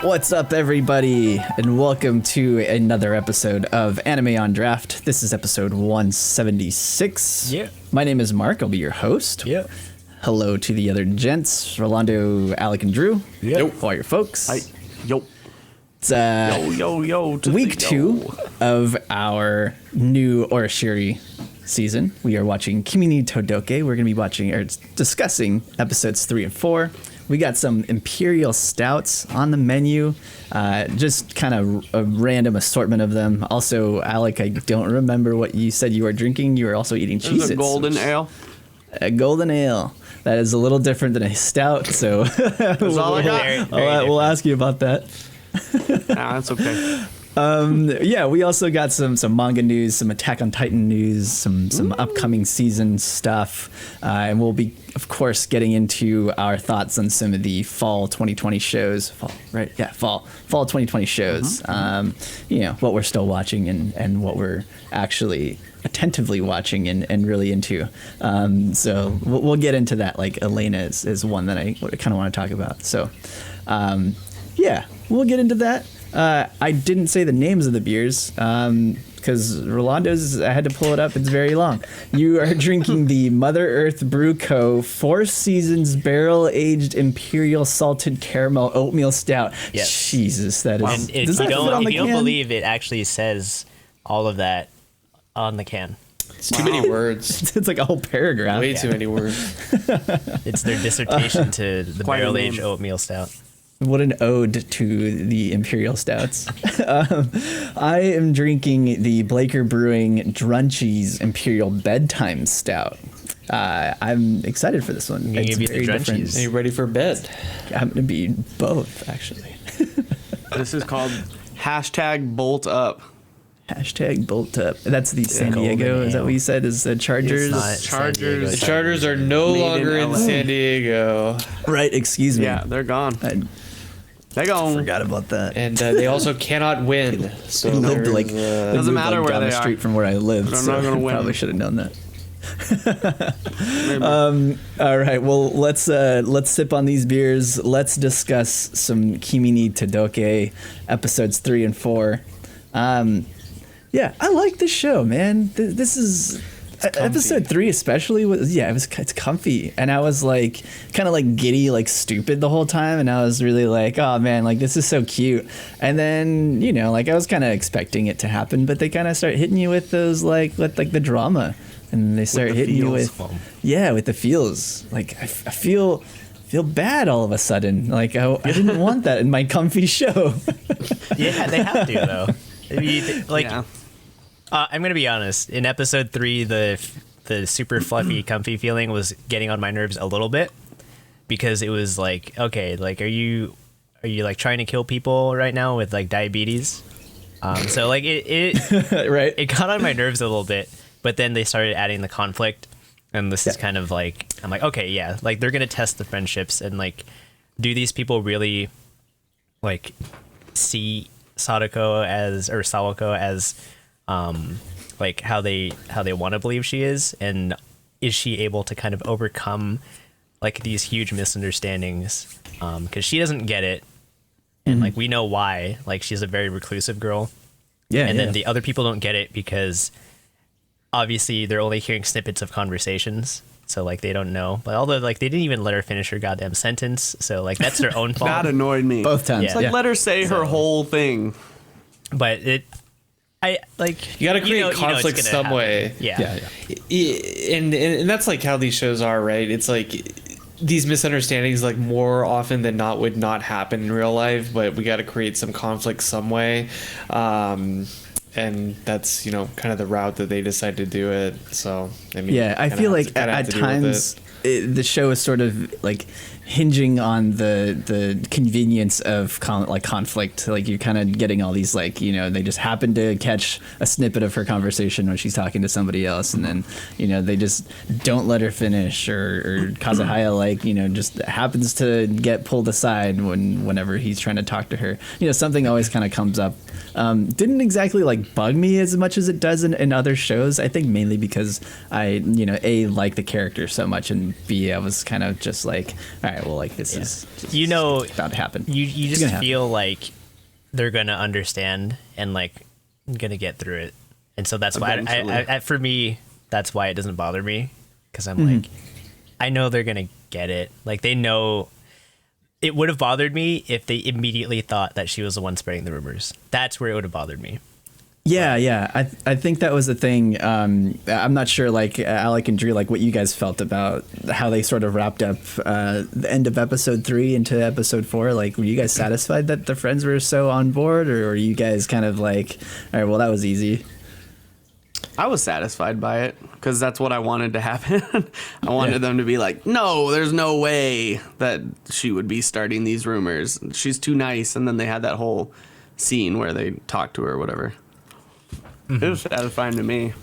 What's up, everybody, and welcome to another episode of Anime on Draft. This is episode 176. Yeah. My name is Mark. I'll be your host. Yeah. Hello to the other gents, Rolando, Alec, and Drew. Yep. All your folks. Hi. Yo. It's Yo. week 2 of our new Orashiri season. We are watching Kimi ni Todoke. We're going to be watching or discussing episodes 3 and 4. We got some Imperial Stouts on the menu, just kind of a random assortment of them. Also, Alec, I don't remember what you said you were drinking. You were also eating Cheez-Its. There's a golden ale. A golden ale. That is a little different than a stout, so That's all I got. we'll ask you about that. Nah, that's okay. Yeah, we also got some manga news, some Attack on Titan news, some upcoming season stuff, and we'll be, of course, getting into our thoughts on some of the fall 2020 shows. Fall 2020 shows. You know, what we're still watching and what we're actually attentively watching and really into. So we'll get into that. Like Elena is one that I kind of want to talk about. So yeah, we'll get into that. I didn't say the names of the beers because Rolando's, I had to pull it up. It's very long. You are drinking the Mother Earth Brew Co. 4 Seasons Barrel Aged Imperial Salted Caramel Oatmeal Stout. Yes. Jesus, that is. And if you don't believe it, actually says all of that on the can. It's too many words. It's like a whole paragraph. Way too many words. It's their dissertation to the Quite a barrel name. aged oatmeal stout. What an ode to the Imperial Stouts. I am drinking the Blaker Brewing Drunchies Imperial Bedtime Stout. I'm excited for this one. Gonna give you the very different. Drunchies. Are you ready for bed? I'm going to be both, actually. This is called #Bolt Up. #Bolt Up. That's the San Diego. golden Is that ale. what you said? Is the Chargers? It's not San Diego, Chargers. The it's Chargers are no Made in longer in LA. San Diego, Right, excuse me. Yeah, they're gone. I They're gone. forgot about that. and they also cannot win. So They lived there's, like they Doesn't moved, matter like, where down they the are. street from where I lived. They're So not gonna I win. probably should have known that. Maybe. All right, well, let's sip on these beers. Let's discuss some Kimi ni Todoke episodes 3 and 4. Yeah, I like this show, man. This is episode 3 especially it's comfy, and I was like kind of like giddy, like stupid the whole time, and I was really like, oh man, like this is so cute. And then, you know, like I was kind of expecting it to happen, but they kind of start hitting you with those like the drama, and they start the hitting you feels. with with the feels. Like I feel bad all of a sudden. Like I didn't want that in my comfy show. Yeah, they have to though. Yeah. I'm gonna be honest. In episode 3, the super fluffy, comfy feeling was getting on my nerves a little bit because it was like, okay, like are you like trying to kill people right now with like diabetes? So like it Right. it got on my nerves a little bit, but then they started adding the conflict, and this is kind of like, I'm like, okay, yeah, like they're gonna test the friendships, and like, do these people really like see Sawako as like how they want to believe she is, and is she able to kind of overcome like these huge misunderstandings, because she doesn't get it, and like we know why, like she's a very reclusive girl, and then the other people don't get it because obviously they're only hearing snippets of conversations, so like they don't know. But although like they didn't even let her finish her goddamn sentence, so like that's their own fault. That annoyed me. Both times. Yeah. Like, let her say her whole thing. But I like, You got to create it's conflict gonna some happen. way. Yeah. And that's like how these shows are, right? It's like these misunderstandings, like more often than not, would not happen in real life, but we got to create some conflict some way. And that's, you know, kind of the route that they decide to do it. So, I mean, I feel like at times the show is sort of like hinging on the convenience of conflict. Like you're kind of getting all these, like, you know, they just happen to catch a snippet of her conversation when she's talking to somebody else, and then, you know, they just don't let her finish, or Kazuhaya, like, you know, just happens to get pulled aside whenever he's trying to talk to her. You know, something always kind of comes up. Didn't exactly like bug me as much as it does in other shows. I think mainly because I, you know, like the character so much, and B, I was kind of just like, all right, well, like this is just You know, about to happen. you It's just gonna happen. feel like they're gonna understand and like gonna get through it, and so that's why Eventually. for me that's why it doesn't bother me, because I'm like, I know they're gonna get it. Like they know. It would have bothered me if they immediately thought that she was the one spreading the rumors. That's where it would have bothered me. Yeah. I think that was the thing. I'm not sure, like Alec and Drew, like what you guys felt about how they sort of wrapped up the end of episode 3 into episode 4. Like, were you guys satisfied that the friends were so on board, or were you guys kind of like, all right, well, that was easy? I was satisfied by it because that's what I wanted to happen. I wanted them to be like, no, there's no way that she would be starting these rumors. She's too nice. And then they had that whole scene where they talked to her or whatever. It was satisfying to me.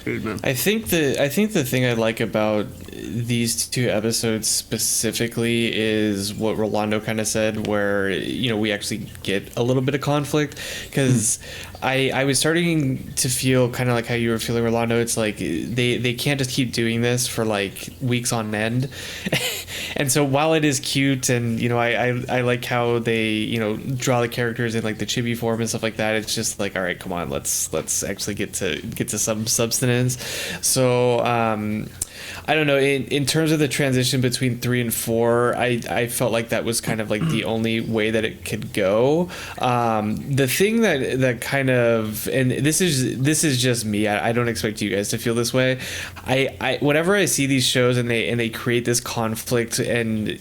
I think the thing I like about these 2 episodes specifically is what Rolando kind of said, where we actually get a little bit of conflict, because I was starting to feel kind of like how you were feeling, Rolando. It's like they can't just keep doing this for like weeks on end. And so while it is cute and I like how they draw the characters in like the chibi form and stuff like that, it's just like, all right, come on, let's actually get to some substance. So I don't know, in terms of the transition between 3 and 4, I felt like that was kind of like the only way that it could go. The thing that kind of, and this is just me, I don't expect you guys to feel this way. I whenever I see these shows and they create this conflict, and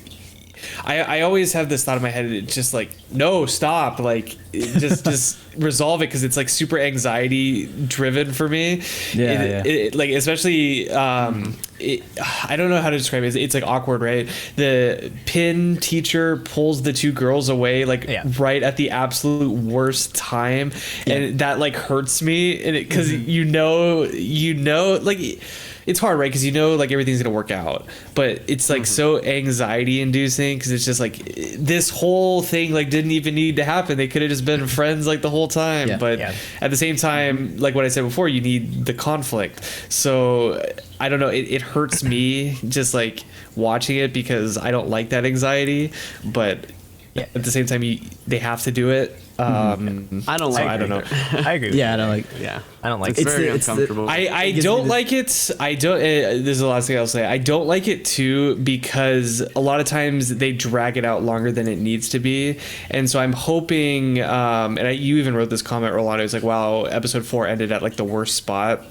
I always have this thought in my head, it's just like, no, stop, like just resolve it, because it's like super anxiety driven for me. It, like especially I don't know how to describe it. It's like awkward, right? The pin teacher pulls the 2 girls away right at the absolute worst time, and that like hurts me, and because like it's hard, right? Because like everything's gonna work out, but it's like so anxiety inducing, because it's just like this whole thing like didn't even need to happen. They could have just been friends like the whole time. But at the same time, like what I said before, you need the conflict. So I don't know, it hurts me just like watching it, because I don't like that anxiety, but at the same time they have to do it. I don't like I don't know. I agree with you. I don't like. Yeah. I don't like It's it. very uncomfortable. I don't like it. I don't. There's the last thing I'll say. I don't like it too, because a lot of times they drag it out longer than it needs to be, and so I'm hoping. You even wrote this comment, Rolando. It's like, wow, episode 4 ended at like the worst spot.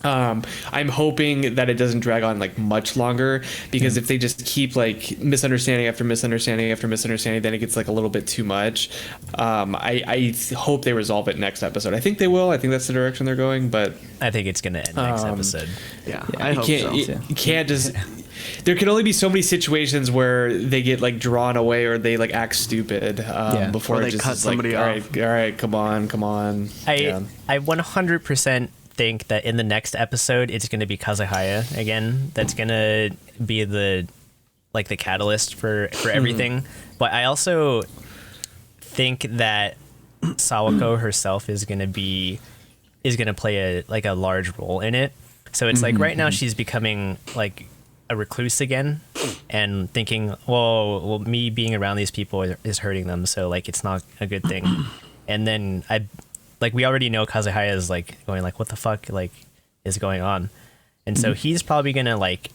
I'm hoping that it doesn't drag on like much longer, because if they just keep like misunderstanding after misunderstanding after misunderstanding, then it gets like a little bit too much. I hope they resolve it next episode. I think they will. I think that's the direction they're going, but I think it's gonna end next episode. Yeah, I hope so. you can't just. There can only be so many situations where they get like drawn away, or they like act stupid before Or it they just cut is somebody like, all right, come on. I 100% think that in the next episode it's going to be Kazuhaya again. That's going to be the catalyst for everything. But I also think that Sawako herself is going to play a large role in it. So it's like right now she's becoming like a recluse again, and thinking, well, me being around these people is hurting them, so like it's not a good thing. And then we already know Kazuhaya is like going like, what the fuck like is going on? And so he's probably gonna like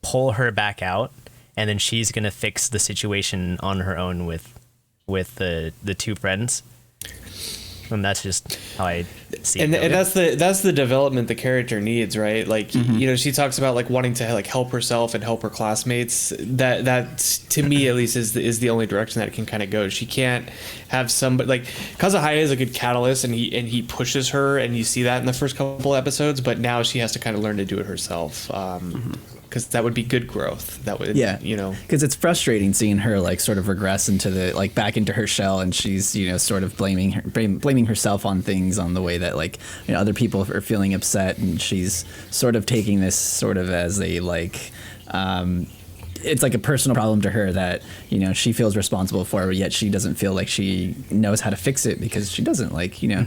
pull her back out, and then she's gonna fix the situation on her own with the 2 friends. And that's just how I see it. And that's the development the character needs, right? Like she talks about like wanting to like help herself and help her classmates. That to me at least is the only direction that it can kind of go. She can't have somebody like Kazuhaya is a good catalyst, and he pushes her, and you see that in the first couple episodes. But now she has to kind of learn to do it herself. Because that would be good growth. That would, because it's frustrating seeing her like sort of regress into the like back into her shell, and she's sort of blaming herself on things, on the way that like other people are feeling upset, and she's sort of taking this sort of as a like it's like a personal problem to her that, you know, she feels responsible for, but yet she doesn't feel like she knows how to fix it because she doesn't, like, you know,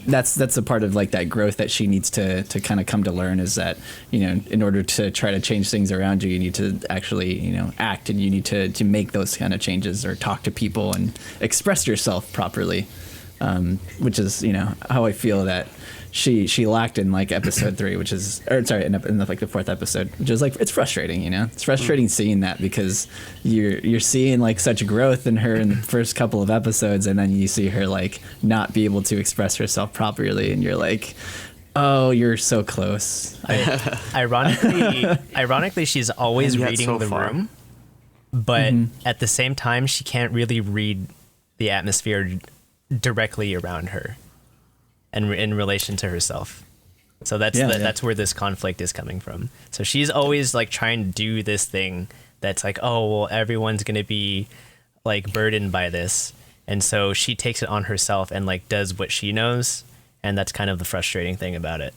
that's a part of like that growth that she needs to kind of come to learn, is that, you know, in order to try to change things around you, you need to actually, you know, act, and you need to make those kind of changes or talk to people and express yourself properly, which is, you know, how I feel that she lacked in like episode 3, which is, or sorry, in the, like the 4th episode, which is like, it's frustrating, you know, it's frustrating seeing that, because you're seeing like such growth in her in the first couple of episodes, and then you see her like not be able to express herself properly, and you're like, oh, you're so close. Ironically, she's always reading so the far. room, but at the same time, she can't really read the atmosphere directly around her and in relation to herself. So that's where this conflict is coming from. So she's always like trying to do this thing that's like, oh, well, everyone's going to be like burdened by this. And so she takes it on herself and like does what she knows. And that's kind of the frustrating thing about it.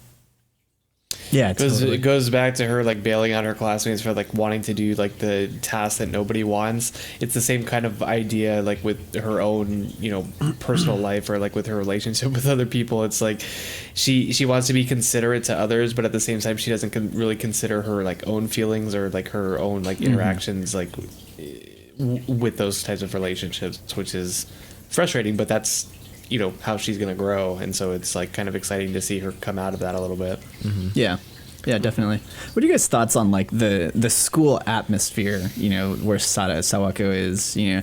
Yeah, It goes back to her like bailing on her classmates for like wanting to do like the task that nobody wants. It's the same kind of idea like with her own, you know, personal life, or like with her relationship with other people. It's like she wants to be considerate to others, but at the same time she doesn't really consider her like own feelings or like her own like interactions like with those types of relationships, which is frustrating, but that's, you know, how she's going to grow. And so it's like kind of exciting to see her come out of that a little bit. Yeah, definitely. What are you guys' thoughts on like the school atmosphere, you know, where Sawako is, you know,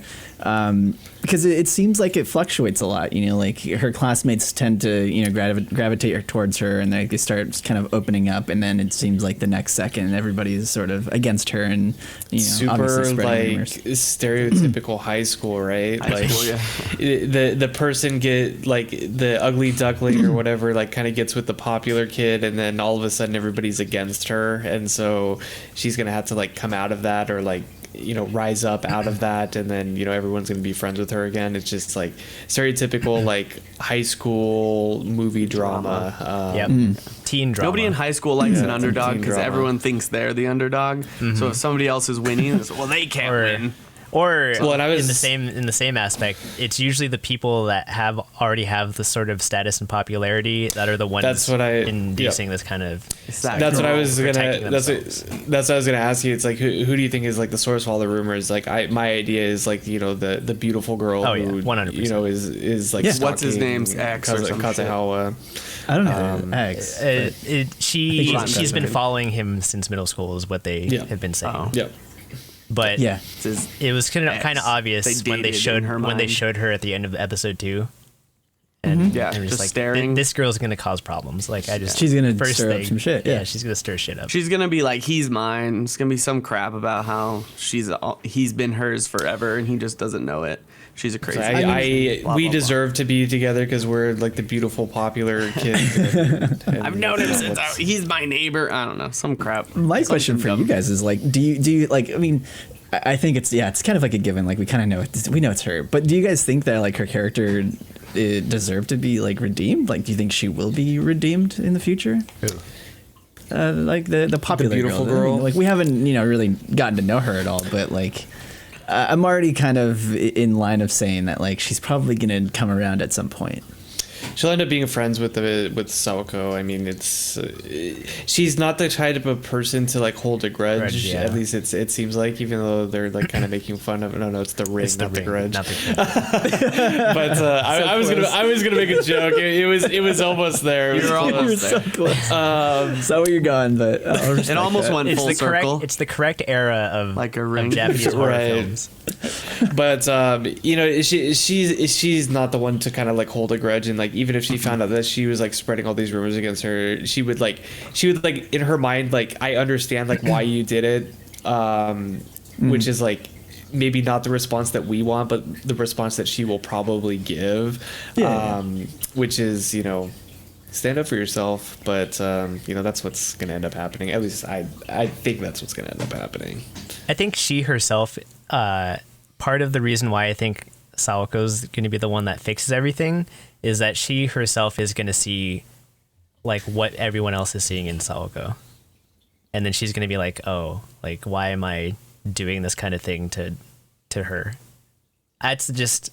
because it seems like it fluctuates a lot, you know, like her classmates tend to, you know, gravitate towards her, and they start kind of opening up, and then it seems like the next second everybody's sort of against her, and, you know, super like stereotypical high school, right? The person get like the ugly duckling or whatever, like kind of gets with the popular kid, and then all of a sudden everybody's against her, and so she's gonna have to like come out of that, or like, you know, rise up out of that, and then, you know, everyone's gonna be friends with her again. It's just like stereotypical like high school movie drama. Teen drama. Nobody in high school likes an underdog teen because drama. everyone thinks they're the underdog. So if somebody else is winning, it's, well, they can't win. Or Well, in the same aspect, it's usually the people that already have the sort of status and popularity that are the ones inducing this kind of. That's what I was gonna. That's what I was gonna ask you. It's like who do you think is like the source of all the rumors? Like my idea is like, you know, the beautiful girl who 100%. you know is like what's his name's ex or some shit. Kazuhawa. I don't know. X. She's been following him since middle school, is what they have been saying. Yep. But Yeah. it was kind of obvious when they showed her at the end of episode 2, and just like, staring. This girl's gonna cause problems. Like She's gonna stir up some shit. Yeah, she's gonna stir shit up. She's gonna be like, he's mine. It's gonna be some crap about how he's been hers forever and he just doesn't know it. She's a crazy. We deserve to be together because we're like the beautiful, popular kids. and I've known him since he's my neighbor. I don't know, some crap. My question for you guys is like, do you like? I mean, I think it's kind of like a given. Like we kind of know we know it's her, but do you guys think that like her character deserved to be like redeemed? Like, do you think she will be redeemed in the future? Like the popular beautiful girl. I mean, like we haven't really gotten to know her at all, but like. I'm already kind of in line of saying that like she's probably gonna come around at some point. She'll end up being friends with Sawako. I mean, she's not the type of person to like hold a grudge. Yeah. At least it seems like, even though they're like kind of making fun of it. No, it's the ring, not the grudge. Not the But I was gonna make a joke. It was almost there. You're almost there. So close. Saw where you're going, but It almost went full circle. It's the correct era of Like a ring. of Japanese horror Right. films. But she's not the one to kind of like hold a grudge, and like even if she found out that she was like spreading all these rumors against her, she would like in her mind like, I understand like why you did it, which is like maybe not the response that we want, but the response that she will probably give, which is, you know, stand up for yourself. But you know, that's what's gonna end up happening. At least I think that's what's gonna end up happening. I think she herself, part of the reason why I think Sawako's going to be the one that fixes everything is that she herself is going to see like what everyone else is seeing in Sawako. And then she's going to be like, oh, like, why am I doing this kind of thing to her. That's just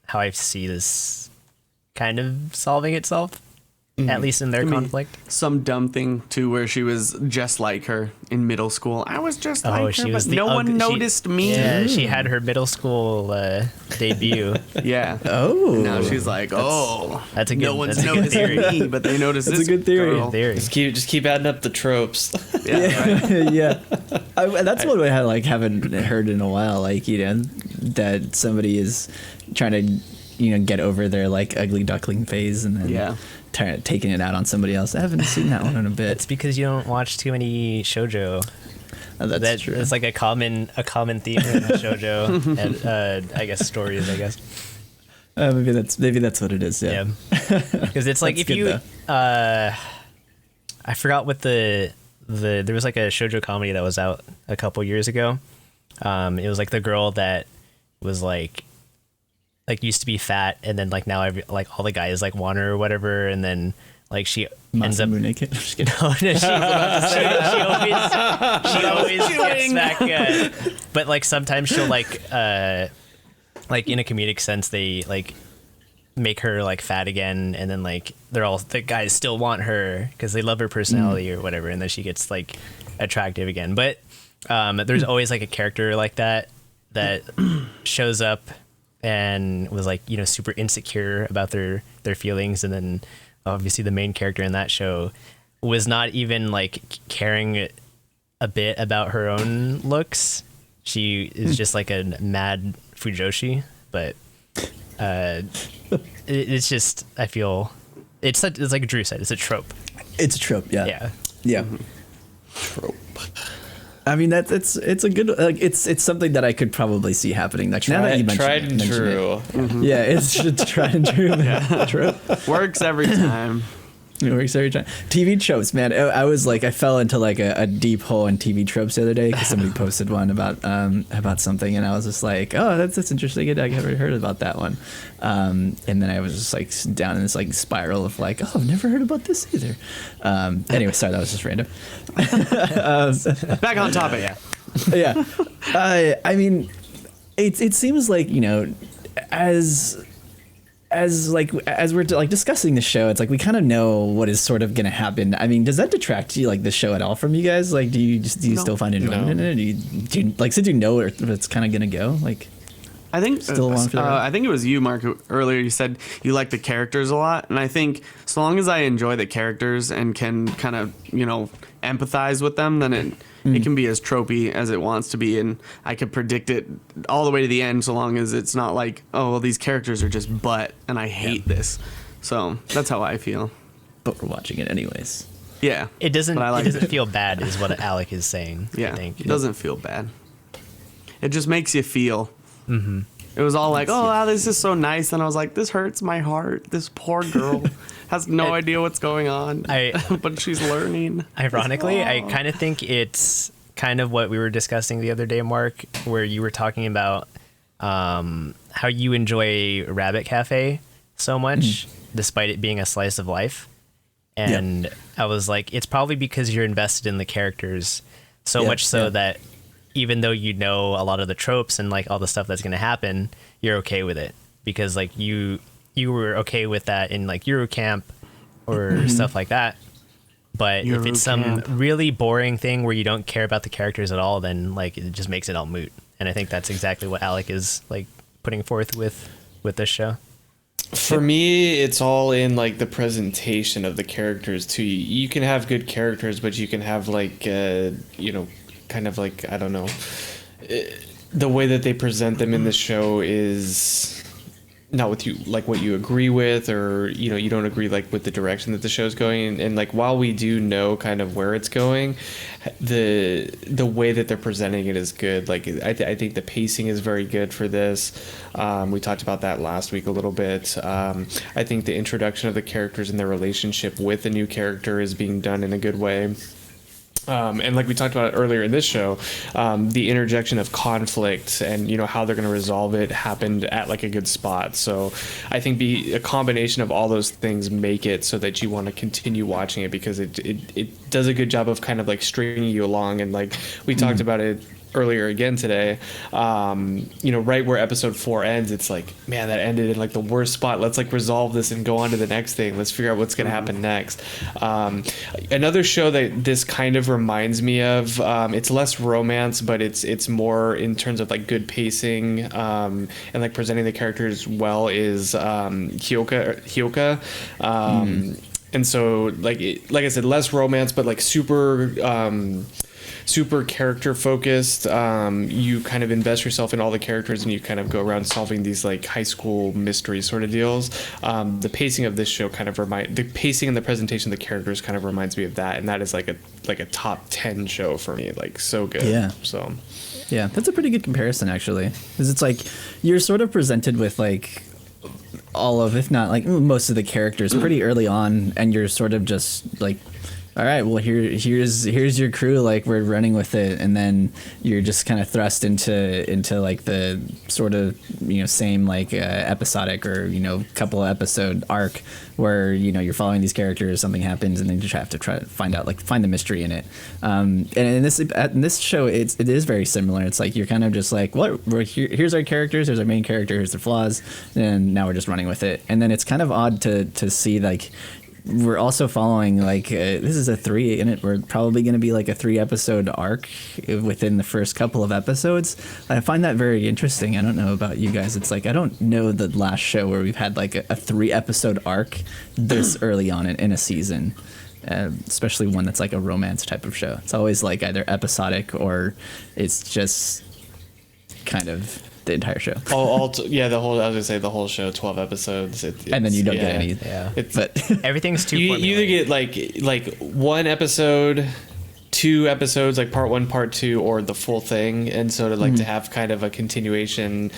how I see this kind of solving itself, at least in their conflict. Some dumb thing too, where she was just like her in middle school. I was just like her, but no one noticed me. Yeah, she had her middle school debut. Yeah. Oh. And now she's like, That's a good. no one's that's a good noticing theory. me, but they notice That's this a good theory. girl. Theory. Just keep adding up the tropes. Yeah, right. Yeah, that's one way I like haven't heard in a while. Like, you know, that somebody is trying to, you know, get over their like ugly duckling phase and then taking it out on somebody else. I haven't seen that one in a bit. It's because you don't watch too many shoujo. Oh, that's true. It's like a common theme in shoujo and I guess stories. I guess maybe that's what it is. Yeah, because it's like if good, you I forgot what there was like a shoujo comedy that was out a couple years ago. It was like the girl that was like used to be fat, and then like now like all the guys like want her or whatever, and then like she ends up naked. I'm just kidding. No, she always gets back. But like sometimes she'll like in a comedic sense they like make her like fat again, and then like the guys still want her because they love her personality or whatever, and then she gets like attractive again. But there's always like a character like that shows up and was like, you know, super insecure about their feelings, and then obviously the main character in that show was not even like caring a bit about her own looks. She is just like a mad fujoshi, but it's just, I feel it's like Drew said, it's a trope. It's a trope. Yeah. Trope. I mean, it's a good, like, it's something that I could probably see happening. Like, now that you Tried and mention true. it. Mm-hmm. Yeah, it's tried and true. Yeah. True. Works every time. It works every time. TV tropes, man. I was like, I fell into like a deep hole in TV tropes the other day because somebody posted one about something, and I was just like, oh, that's interesting. I never heard about that one. And then I was just like down in this like spiral of like, oh, I've never heard about this either. Anyway, sorry, that was just random. Back on topic. Yeah. I mean, it seems like, you know, as we're like discussing the show, it's like we kind of know what is sort of going to happen. I mean, does that detract you like the show at all from you guys? Like, do you still find enjoyment in it? Do you like, since you know where it's kind of going to go? Like, I think still along for the ride? I think it was you, Mark, who earlier you said you like the characters a lot, and I think so long as I enjoy the characters and can kind of, you know, empathize with them, then it can be as tropey as it wants to be, and I could predict it all the way to the end, so long as it's not like, oh, well, these characters are just butt, and I hate this. So that's how I feel. But we're watching it anyways. Yeah, It doesn't but I like it doesn't feel bad is what Alec is saying. Yeah, I think. it doesn't feel bad. It just makes you feel. Mm-hmm. It was all like, oh, wow, this is so nice. And I was like, this hurts my heart. This poor girl has no idea what's going on, but she's learning. Ironically, I kind of think it's kind of what we were discussing the other day, Mark, where you were talking about how you enjoy Rabbit Cafe so much, despite it being a slice of life. And I was like, it's probably because you're invested in the characters so much so that even though you know a lot of the tropes and like all the stuff that's going to happen, you're okay with it because like you were okay with that in like Eurocamp or stuff like that. But if it's some really boring thing where you don't care about the characters at all, then like it just makes it all moot. And I think that's exactly what Alec is like putting forth with this show. For me, it's all in like the presentation of the characters too. You can have good characters, but you can have like you know, kind of like, I don't know, the way that they present them in the show is not with you, like what you agree with, or you know, you don't agree like with the direction that the show's going. And like while we do know kind of where it's going, the way that they're presenting it is good. Like I think the pacing is very good for this. We talked about that last week a little bit. I think the introduction of the characters and their relationship with the new character is being done in a good way. And like we talked about earlier in this show, the interjection of conflict and, you know, how they're going to resolve it happened at like a good spot. So I think a combination of all those things make it so that you want to continue watching it because it does a good job of kind of like stringing you along. And like we talked about it earlier again today. Right where episode 4 ends, it's like, man, that ended in like the worst spot. Let's like resolve this and go on to the next thing. Let's figure out what's going to happen next. Another show that this kind of reminds me of, it's less romance, but it's more in terms of like good pacing and like presenting the characters well, is Hyoka. And so like I said, less romance, but like super character focused. You kind of invest yourself in all the characters, and you kind of go around solving these like high school mystery sort of deals. The pacing of this show the pacing and the presentation of the characters kind of reminds me of that, and that is like a top 10 show for me. Like, so good. Yeah. So yeah, that's a pretty good comparison actually, because it's like you're sort of presented with like all of, if not like most of the characters pretty early on, and you're sort of just like, all right, well here's your crew, like we're running with it, and then you're just kind of thrust into like the sort of same like episodic or couple episode arc where you're following these characters, something happens, and then you just have to try to find the mystery in it. And in this show, it is very similar. It's like you're kind of just like, here's our characters, here's our main character, here's their flaws, and now we're just running with it. And then it's kind of odd to see like, we're also following like this is a 3, and we're probably going to be like a 3 episode arc within the first couple of episodes. I find that very interesting. I don't know about you guys. It's like I don't know the last show where we've had like a 3 episode arc this early on in a season, especially one that's like a romance type of show. It's always like either episodic or it's just kind of the entire show. the whole. I was gonna say the whole show, 12 episodes, and then you don't get any. Yeah, but everything's too. You either get like 1 episode, 2 episodes, like part 1, part 2, or the full thing. And so to have kind of a continuation,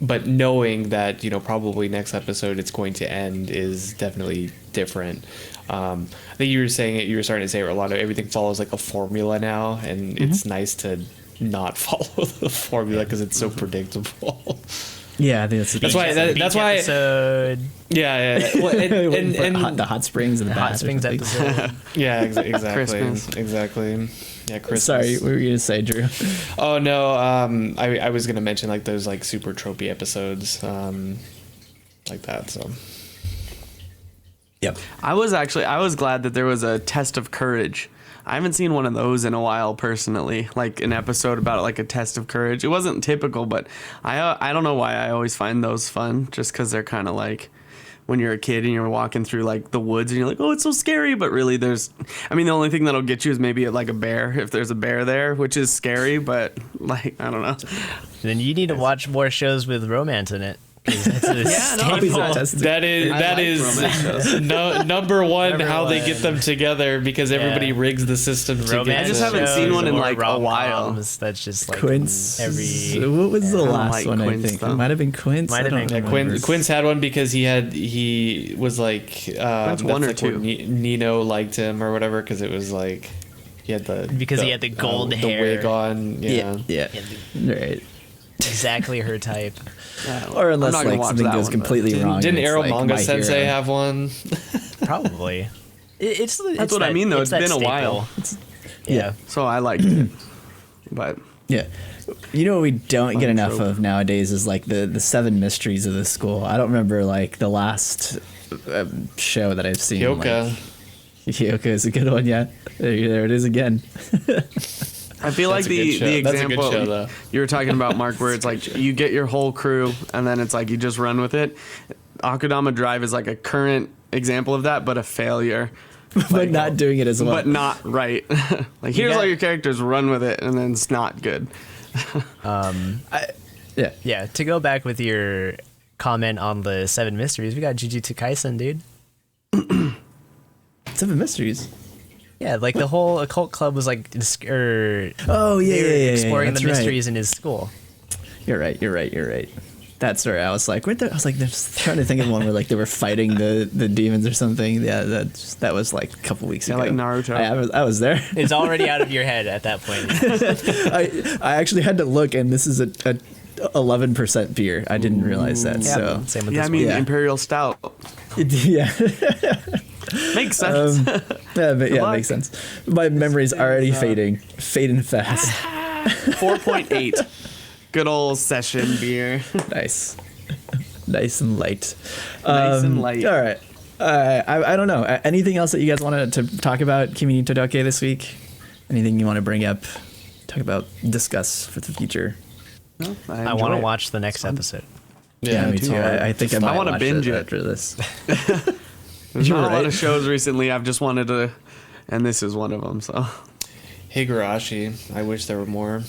but knowing that probably next episode it's going to end is definitely different. I think you were starting to say, Rolando, everything follows like a formula now, and it's nice to not follow the formula because it's so predictable. Yeah, I think that's why. That's why. Episode. Yeah. Well, and the hot springs and the hot springs episode. Yeah, exactly. Christmas. Exactly. Yeah, Christmas. Sorry, what were you gonna say, Drew? Oh no, I was gonna mention like those like super tropey episodes, like that. So. Yep. I was glad that there was a test of courage. I haven't seen one of those in a while personally, like an episode about like a test of courage. It wasn't typical, but I don't know why I always find those fun, just because they're kind of like when you're a kid and you're walking through like the woods and you're like, oh, it's so scary, but really the only thing that'll get you is maybe like a bear, if there's a bear there, which is scary, but like, I don't know. Then you need to watch more shows with romance in it. That is number one. How they get them together, because everybody rigs the system together. I just haven't seen one in like a while. That's just like Quince. every. What was the last like one? Quince, I think though. it might have been Quince. Quince had one because he was like Quince 1 or like 2. Nino liked him or whatever, because it was like he had the gold hair, the wig on. Yeah. Right. Exactly her type. Or unless like something goes completely wrong. Didn't and it's Arrow like Manga My Sensei Hero. Uh, have one? Probably. That's what I mean, though. It's been a while. Yeah. So I liked it, but Yeah. You know what we don't get enough trope. of nowadays is like the 7 mysteries of the school. I don't remember like the last show that I've seen. Hyoka. Like, Hyoka is a good one, yeah. There it is again. I feel like the example show, though. you were talking about, Mark, where it's like you get your whole crew and then it's like you just run with it. Akudama Drive is like a current example of that, but a failure. But not doing it as well. But not right. Like, here's all your characters, run with it, and then it's not good. Yeah, to go back with your comment on the 7 mysteries, we got Jujutsu Kaisen, dude. 7 mysteries. Yeah, like the whole occult club was like, Oh yeah, exploring the that's right. mysteries in his school. You're right. That's where I was like, just trying to think of one where like they were fighting the demons or something. Yeah, that was like a couple weeks ago. Like Naruto. I was there. It's already out of your head at that point. I actually had to look, and this is a 11% beer. I didn't realize that. Yeah, So same with Yeah, this I mean, Yeah. Imperial Stout. yeah. Makes sense. Yeah, makes sense. My memory's already fading fast. 4.8. Good old session beer. Nice. Nice and light. Nice and light. All right. I don't know. Anything else that you guys wanted to talk about Kimi Todoke this week? Anything you want to bring up, talk about, discuss for the future? No, I want to watch the next episode. Yeah, me too. I think I might want to watch binge it after this. There's You're not a lot right. of shows recently I've just wanted to, and this is one of them. So Higurashi. I wish there were more.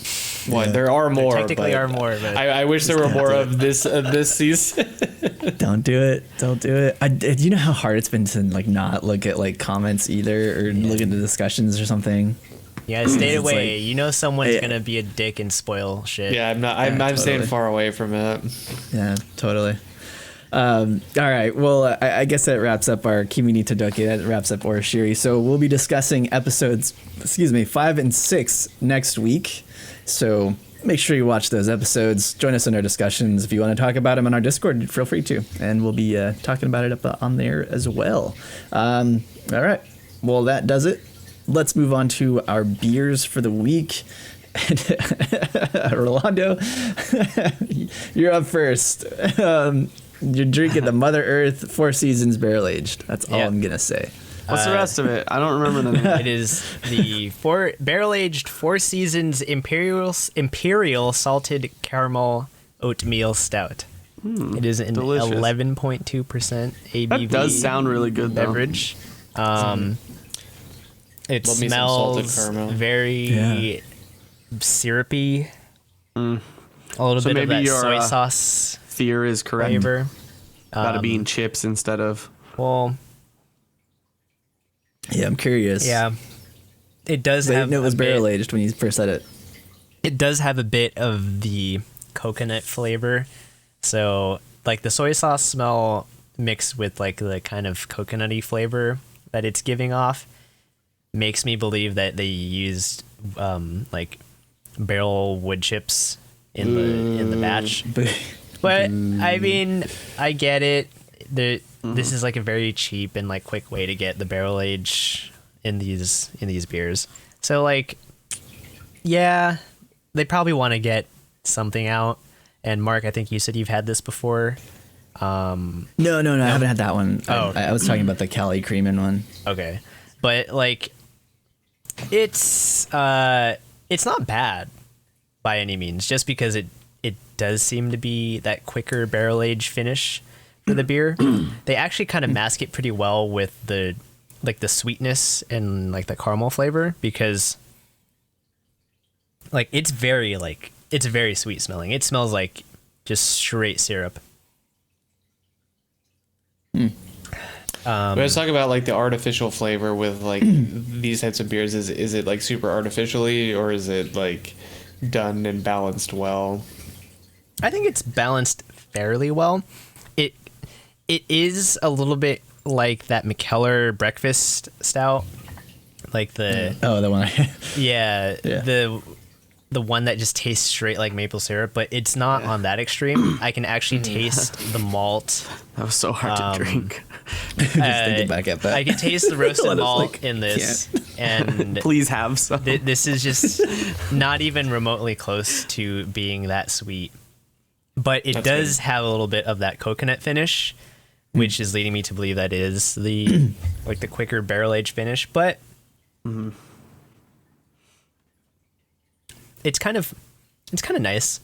Well, Yeah. there are more. Technically but are more, but I wish there were more of this season. Don't do it. Don't do it. Do you know how hard it's been to like not look at like comments either, or look at the discussions or something? yeah, stay It's away. like- you know someone's Yeah. gonna be a dick and spoil shit. Yeah, I'm not. I'm staying totally. far away from it. Yeah, totally. All right. Well, I guess that wraps up our Kimi ni Todoke. That wraps up Orashiri. So we'll be discussing episodes, 5 and 6 next week. So make sure you watch those episodes. Join us in our discussions. If you want to talk about them on our Discord, feel free to. And we'll be talking about it up on there as well. All right. Well, that does it. Let's move on to our beers for the week. Rolando, you're up first. You're drinking the Mother Earth Four Seasons Barrel Aged. That's all Yeah. I'm gonna say. what's the rest of it? I don't remember the name. It is the barrel aged Four Seasons Imperial Salted Caramel Oatmeal Stout. It is an delicious. 11.2% ABV. That does sound really good, though. beverage. It Love me some salted smells caramel. very Yeah. syrupy. A little So bit of maybe that your, soy sauce Fear is correct flavor. about it being chips instead of. Well, Yeah, I'm curious. yeah, it does But I have. didn't know it was a bit- barrel aged when you first said it. It does have a bit of the coconut flavor. So, like the soy sauce smell mixed with like the kind of coconutty flavor that it's giving off makes me believe that they used like barrel wood chips in the batch. But I mean, I get it. This is like a very cheap and like quick way to get the barrel age in these beers. So like, yeah, they probably want to get something out. And Mark, I think you said you've had this before. No, I haven't had that one. Oh. I was talking about the Cali Creamin' one. Okay, but like, it's not bad by any means. Just because it does seem to be that quicker barrel age finish for the beer. They actually kind of mask it pretty well with the sweetness and like the caramel flavor, because like it's very sweet smelling. It smells like just straight syrup. Let's talk about like the artificial flavor with like these types of beers. Is it like super artificially, or is it like done and balanced well? I think it's balanced fairly well. It is a little bit like that McKellar breakfast stout, like the Oh, the one. yeah, Yeah. the one that just tastes straight like maple syrup, but it's not on that extreme. I can actually taste the malt. That was so hard to drink. Just thinking back at that. I can taste the roasted Leonard's malt like, in this, and Please have some. this is just not even remotely close to being that sweet. But it That's does good. have a little bit of that coconut finish, which is leading me to believe that is the like the quicker barrel age finish. But it's kind of nice.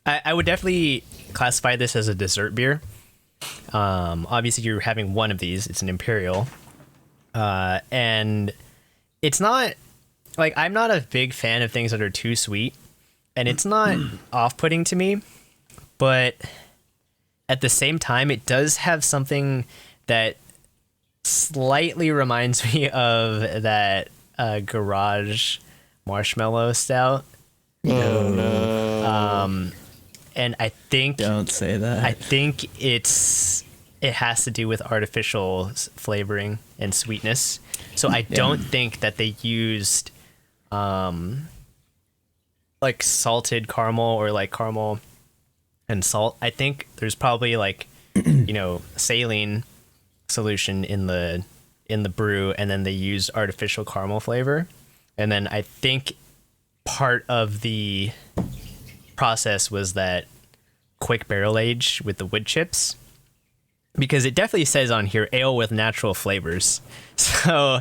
I would definitely classify this as a dessert beer. Obviously, you're having one of these. It's an imperial, and it's not like, I'm not a big fan of things that are too sweet, and it's not off-putting to me. But at the same time, it does have something that slightly reminds me of that garage marshmallow stout. Oh no! And I think Don't say that. I think it has to do with artificial flavoring and sweetness. So I don't think that they used like salted caramel or like caramel and salt. I think there's probably like saline solution in the brew, and then they used artificial caramel flavor. And then I think part of the process was that quick barrel age with the wood chips, because it definitely says on here ale with natural flavors. So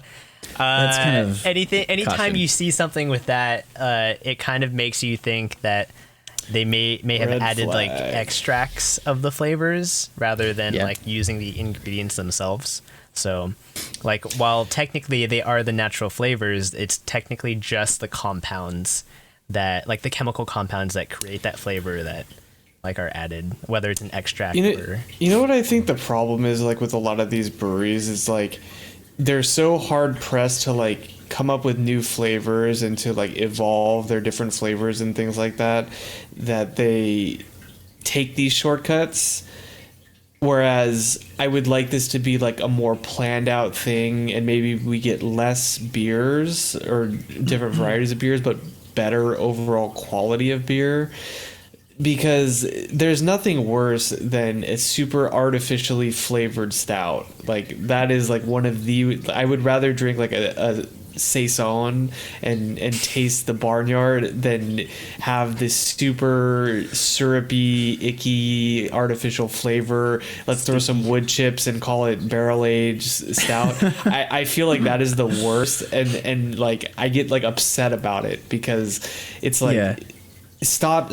That's kind of anytime caution. you see something with that, it kind of makes you think that they may have Red added like flag. extracts of the flavors rather than Yeah. like using the ingredients themselves. So like while technically they are the natural flavors, it's technically just the compounds that like the chemical compounds that create that flavor that like are added, whether it's an extract or You know what I think the problem is like with a lot of these breweries is like they're so hard pressed to like come up with new flavors and to like evolve their different flavors and things like that they take these shortcuts, whereas I would like this to be like a more planned out thing, and maybe we get less beers or different varieties of beers but better overall quality of beer. Because there's nothing worse than a super artificially flavored stout. Like that is like one of the. I would rather drink like a saison and taste the barnyard than have this super syrupy, icky, artificial flavor. Let's throw some wood chips and call it barrel aged stout. I feel like that is the worst, and like I get like upset about it because it's like. Yeah. Stop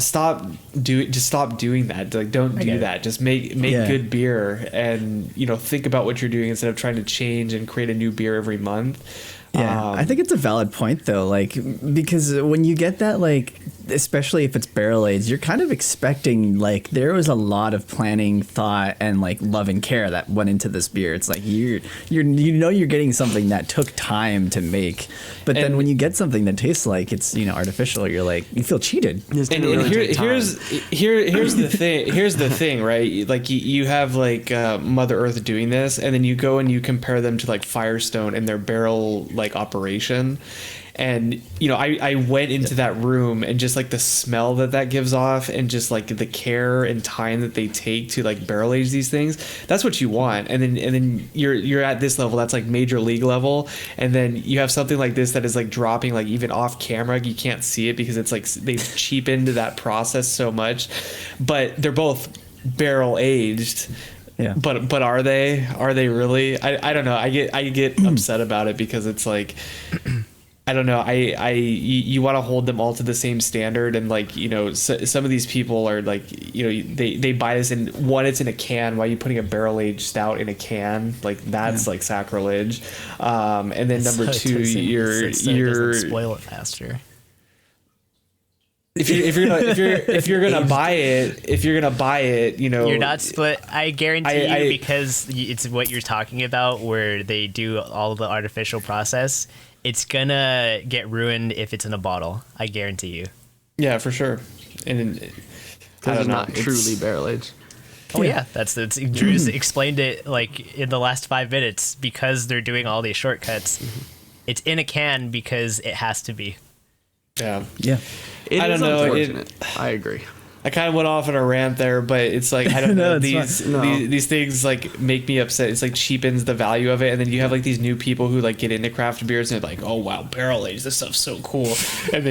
doing that. Like don't do that. Just make Yeah. good beer, and think about what you're doing instead of trying to change and create a new beer every month. Yeah, I think it's a valid point though, like because when you get that, like especially if it's barrel aged, you're kind of expecting like there was a lot of planning, thought, and like love and care that went into this beer. It's like you're getting something that took time to make, but then when you get something that tastes like it's artificial, you're like you feel cheated. Here's the thing. Here's the thing, right? Like you have like Mother Earth doing this, and then you go and you compare them to like Firestone and their barrel like operation. And I went into that room, and just like the smell that gives off, and just like the care and time that they take to like barrel age these things, that's what you want. And then you're at this level that's like major league level, and then you have something like this that is like dropping like even off camera, you can't see it because it's like they've cheapened that process so much, but they're both barrel aged. Yeah. But are they really? I don't know. I get upset about it because it's like I don't know. You want to hold them all to the same standard, and like some of these people are like they buy this in one. It's in a can. Why are you putting a barrel aged stout in a can? Like that's like sacrilege. And then number two, you're doesn't spoil it faster. if you're gonna buy it, you're not split. I guarantee you, because it's what you're talking about, where they do all the artificial process. It's gonna get ruined if it's in a bottle. I guarantee you. Yeah, for sure. And Because it's not truly barrel aged. Oh yeah, that's Drew's explained it like in the last 5 minutes, because they're doing all these shortcuts. It's in a can because it has to be. yeah. I don't know. Unfortunate. I agree. I kind of went off on a rant there, but it's like I don't know. No, it's These things like make me upset. It's like cheapens the value of it, and then you have like these new people who like get into craft beers and they're like, "Oh wow, barrel aged, this stuff's so cool," and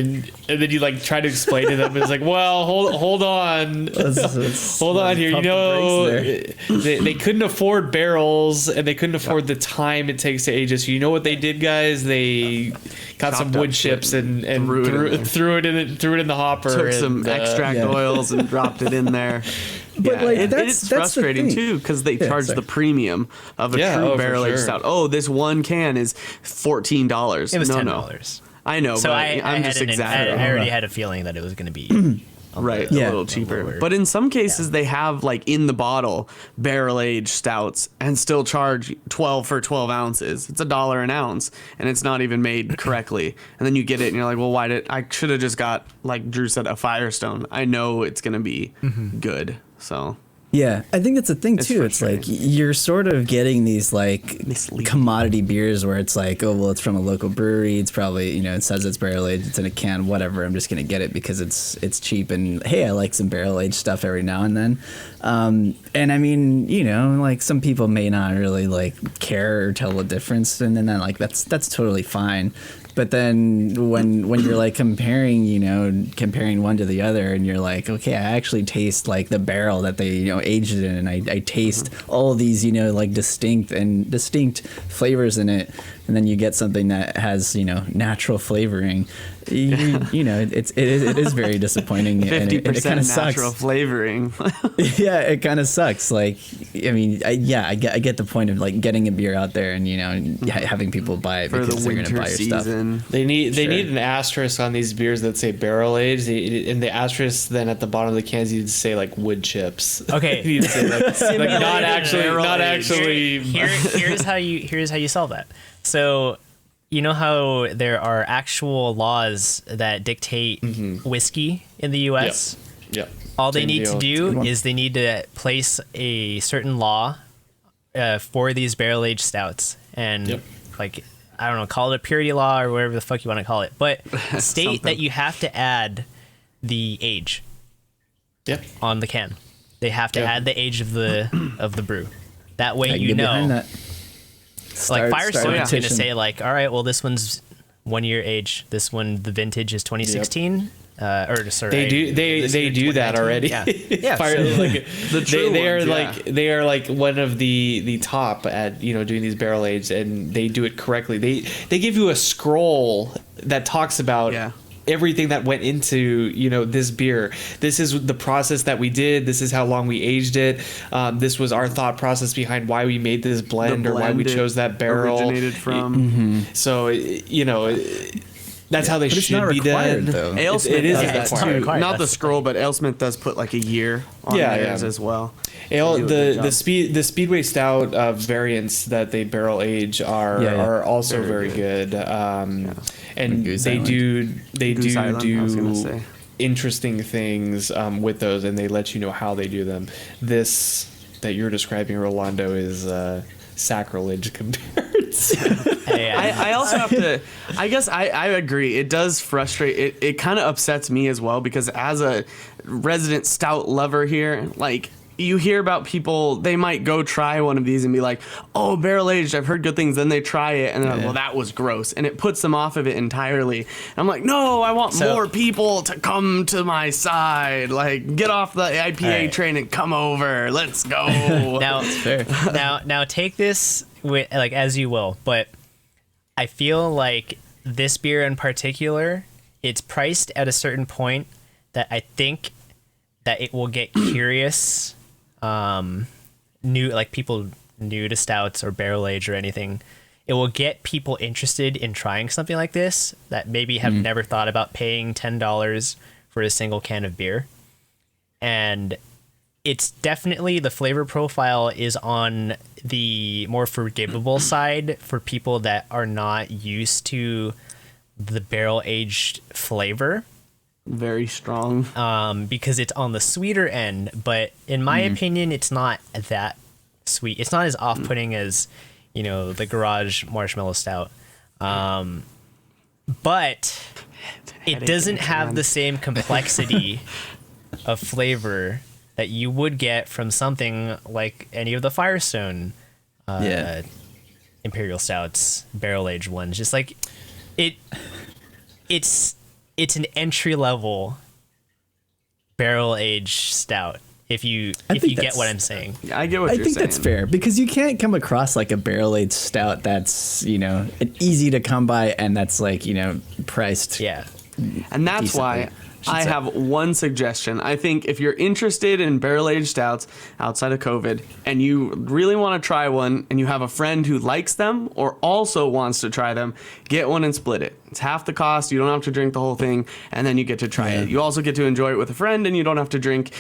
then you like try to explain to them, and it's like, "Well, hold on, hold on here. They couldn't afford barrels, and they couldn't afford the time it takes to age it. So you know what they did, guys? They got some wood chips and threw it in the hopper. Took some extract oils and dropped it in there. But like it's that's the frustrating thing. too, because they charge the premium of a true for barrel aged sure. stout. Oh, this one can is $14. It was no, $10. I know, So but I I'm just exaggerating. I already had a feeling that it was going to be Right, Yeah. a little cheaper. lower. But in some cases, they have like in the bottle barrel aged stouts and still charge 12 for 12 ounces. It's $1 an ounce, and it's not even made correctly. And then you get it, and you're like, well, I should have just got, like Drew said, a Firestone. I know it's gonna be good. So Yeah, I think that's the thing It's too. It's like you're sort of getting these like Misleading. commodity beers where it's like, oh well, it's from a local brewery. It's probably it says it's barrel aged. It's in a can. Whatever. I'm just gonna get it because it's cheap and hey, I like some barrel aged stuff every now and then. And I mean, like some people may not really like care or tell the difference, and then like that's totally fine. But then when you're like comparing one to the other, and you're like, okay, I actually taste like the barrel that they aged it in, and I taste all these like distinct flavors in it, and then you get something that has natural flavoring. It is very disappointing. 50% kind of natural sucks. flavoring. Yeah, it kind of sucks. Like, I mean, I get the point of like getting a beer out there and having people buy it For because the they're gonna winter buy your stuff. season. They need an asterisk on these beers that say barrel aged, and the asterisk then at the bottom of the cans you'd say like wood chips. Okay. You'd say, like not actually. Here's how you solve that. So, you know how there are actual laws that dictate whiskey in the U.S.? Yep. All they need to do is they need to place a certain law for these barrel-aged stouts. And, like, I don't know, call it a purity law or whatever the fuck you want to call it. But state that you have to add the age on the can. They have to add the age of the brew. That way you know. Like Firestone's going to say like, all right, well, this one's 1 year age. This one, the vintage is 2016. Or sorry, they do that already. Yeah, they are like one of the top at doing these barrel aged, and they do it correctly. They give you a scroll that talks about everything that went into this beer. This is the process that we did. This is how long we aged it. This was our thought process behind why we made this blend or why we chose that barrel. Originated from. So that's how they should be done. Though. AleSmith it is does that too. required. Not the scroll, but AleSmith does put like a year on theirs as well. The Speedway Stout variants that they barrel age are also very good. And they do interesting things with those, and they let you know how they do them. This that you're describing, Rolando, is sacrilege compared to. I also have to, I guess I agree. It does frustrate. It kind of upsets me as well, because as a resident stout lover here, like, you hear about people, they might go try one of these and be like, oh, barrel aged, I've heard good things. Then they try it and they're like, well, that was gross. And it puts them off of it entirely. And I'm like, no, I want more people to come to my side. Like, get off the IPA train and come over. Let's go. Now take this with, like, as you will, but I feel like this beer in particular, it's priced at a certain point that I think that it will get curious, people new to stouts or barrel age or anything. It will get people interested in trying something like this that maybe have never thought about paying $10 for a single can of beer. And it's definitely, the flavor profile is on the more forgivable side for people that are not used to the barrel aged flavor. Very strong. Because it's on the sweeter end, but in my opinion, it's not that sweet. It's not as off-putting as, the Garage Marshmallow Stout. But it doesn't have the same complexity of flavor that you would get from something like any of the Firestone Imperial Stouts, barrel-aged ones. Just like, it's an entry-level barrel-aged stout. If you get what I'm saying. I get what you're saying. I think that's fair, because you can't come across like a barrel-aged stout that's, an easy to come by and that's like, priced. Yeah. And that's why I have one suggestion. I think if you're interested in barrel-aged stouts outside of COVID and you really want to try one and you have a friend who likes them or also wants to try them, get one and split it. It's half the cost. You don't have to drink the whole thing, and then you get to try it. You also get to enjoy it with a friend, and you don't have to drink,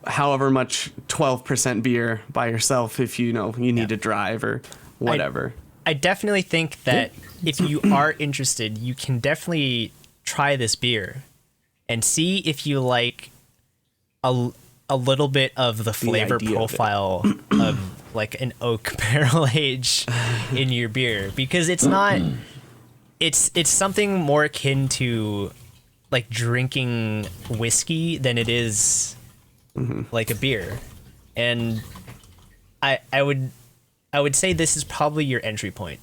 however much 12% beer by yourself if you need to drive or whatever. I definitely think that if you are interested, you can definitely try this beer and see if you like a little bit of the flavor profile of like an oak barrel age in your beer, because it's not, it's something more akin to like drinking whiskey than it is like a beer. And I would say this is probably your entry point.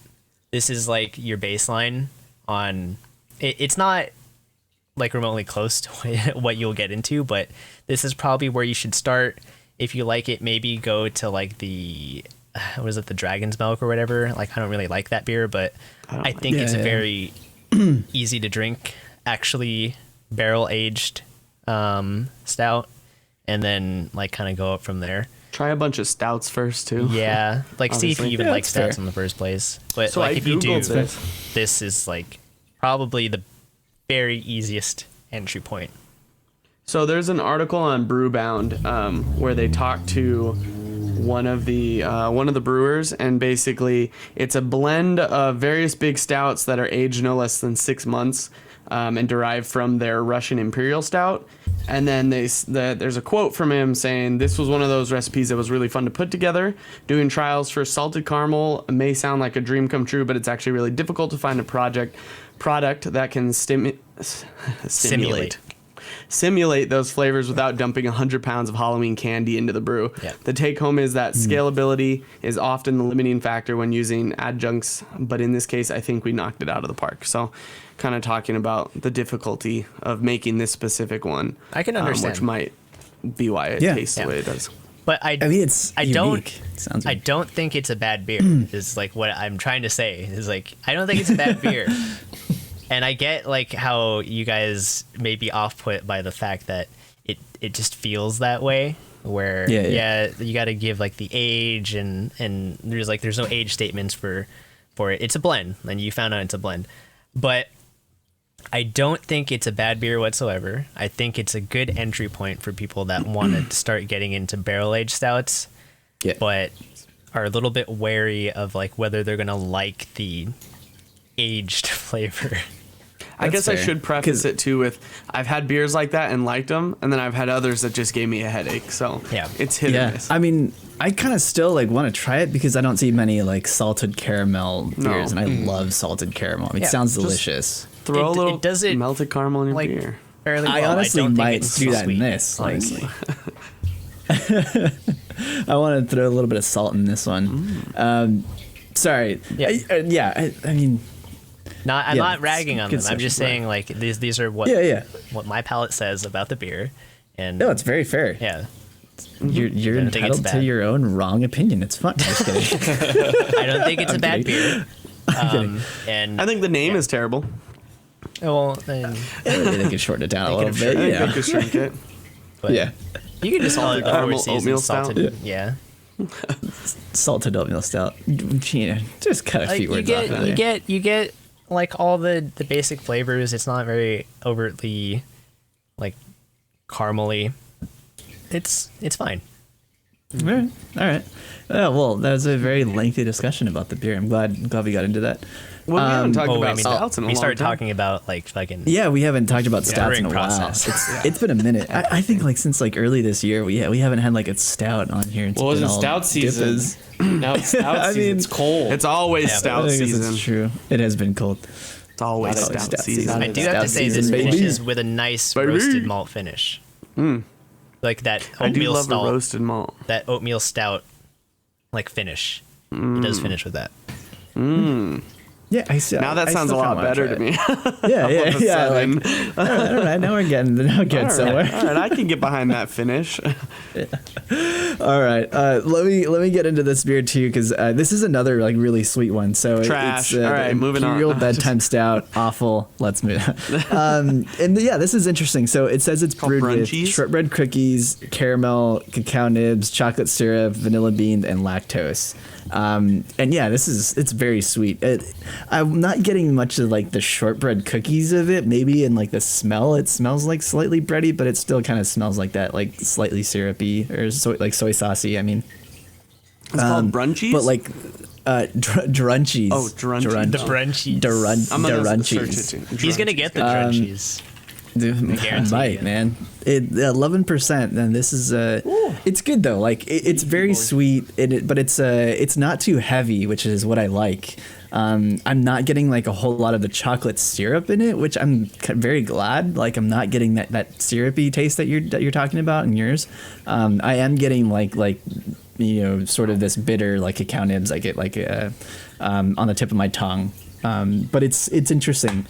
This is like your baseline on it's not like remotely close to what you'll get into, but this is probably where you should start. If you like it, maybe go to like the what is it, the Dragon's Milk or whatever. Like I don't really like that beer, but I think it's a very easy to drink, actually barrel aged stout, and then like kind of go up from there. Try a bunch of stouts first too. Yeah, like see if you even like stouts fair. in the first place. But So like I if you do, Googled this is like probably the very easiest entry point. So there's an article on Brewbound where they talk to one of the brewers, and basically it's a blend of various big stouts that are aged no less than 6 months and derived from their Russian Imperial Stout. And then there's a quote from him saying, "This was one of those recipes that was really fun to put together. Doing trials for salted caramel may sound like a dream come true, but it's actually really difficult to find a product that can simulate those flavors without dumping 100 pounds of Halloween candy into the brew. Yeah. The take home is that scalability is often the limiting factor when using adjuncts, but in this case, I think we knocked it out of the park." So kind of talking about the difficulty of making this specific one. I can understand. Which might be why it tastes the way it does. But I mean, it's unique. I don't think it's a bad beer. Is like what I'm trying to say. Is like I don't think it's a bad beer. And I get like how you guys may be off put by the fact that it just feels that way. Where you got to give like the age and there's no age statements for it. It's a blend, and you found out it's a blend. But I don't think it's a bad beer whatsoever. I think it's a good entry point for people that want to start getting into barrel-aged stouts, but are a little bit wary of like whether they're gonna like the aged flavor. I guess fair. I should preface it too with I've had beers like that and liked them, and then I've had others that just gave me a headache. So it's hit or miss. I mean, I kind of still like want to try it because I don't see many like salted caramel beers, and I love salted caramel. It sounds delicious. Throw a little does it melted caramel in your like beer. fairly well. I honestly don't think might it's do that sweet, in this. honestly. I want to throw a little bit of salt in this one. Sorry. Yeah. I mean, I'm not ragging on them. I'm just session, saying like these are what my palate says about the beer. And no, it's very fair. Yeah. You're I don't think it's entitled to bad. your own wrong opinion. It's fun. Just kidding. I don't think it's a bad beer. And I think the name is terrible. well, then, Maybe they could shorten it down a little bit. I think Yeah. they could shrink it. but Yeah. you can just call it the Caramel Four Seasons oatmeal stout? salted. Yeah. Salted oatmeal stout. Just cut a Like few you words off. you get like all the basic flavors. It's not very overtly like caramely. It's fine. All right. Well, that was a very lengthy discussion about the beer. I'm glad we got into that. Well, we haven't talked about I mean, stouts in a we long started time. talking about like fucking. Yeah, we haven't talked about stouts in a brewing while. process. It's been a minute. I think like since like early this year, we haven't had like a stout on here. It's Well, it been wasn't all stout season. dippers. Now it's stout I season. mean, It's cold. It's always Yeah, stout I guess season. it's true. It has been cold. It's always Always stout stout season. season. I do Stout have to say this season, baby. finishes with a nice Baby. roasted malt finish. Like that I do oatmeal love stout. a roasted malt. That oatmeal stout, like finish. It does finish with that. Yeah, I see. Now that sounds a lot better to me. Yeah, yeah, All of a yeah. sudden. Like, all right. Now we're getting somewhere. All right, I can get behind that finish. All right, let me get into this beer too, because this is another like really sweet one. So Trash. It's, All right, moving on. Imperial bedtime stout, awful. Let's move. And yeah, this is interesting. So it says it's brewed with brunchies? shortbread cookies, caramel, cacao nibs, chocolate syrup, vanilla beans, and lactose. And yeah, it's very sweet. I'm not getting much of like the shortbread cookies of it. Maybe in like the smell, it smells like slightly bready, but it still kind of smells like that, like slightly syrupy or like soy saucy. I mean, It's called brunchies? but like drunchies. Oh, drunchies. The brunchies. I'm going to search Drunchies. it too. He's gonna get the drunchies. Dude, I guarantee might, you. man. 11%. Then this is it's good though. Like it's very sweet, but it's not too heavy, which is what I like. I'm not getting like a whole lot of the chocolate syrup in it, which I'm very glad. Like I'm not getting that syrupy taste that you're talking about in yours. I am getting like sort of this bitter like cacao nibs. I get like on the tip of my tongue. But it's interesting.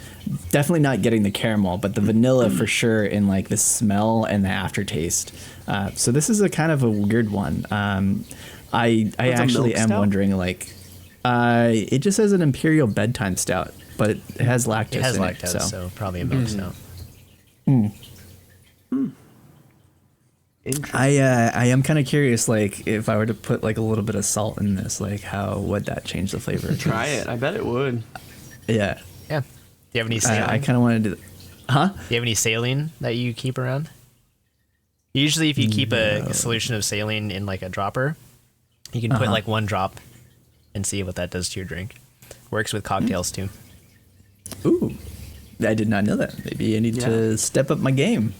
Definitely not getting the caramel, but the vanilla for sure in like the smell and the aftertaste. So this is a kind of a weird one. I actually am wondering like, it just says an imperial bedtime stout, but it has lactose. It has in lactose, it, so probably a milk stout. I am kind of curious, like if I were to put like a little bit of salt in this, like how would that change the flavor? Try it. I bet it would. Yeah. Yeah. Do you have any saline? I kind of want to do. Huh? Do you have any saline that you keep around? Usually, if you keep a solution of saline in like a dropper, you can put like one drop and see what that does to your drink. Works with cocktails too. Ooh, I did not know that. Maybe I need to step up my game.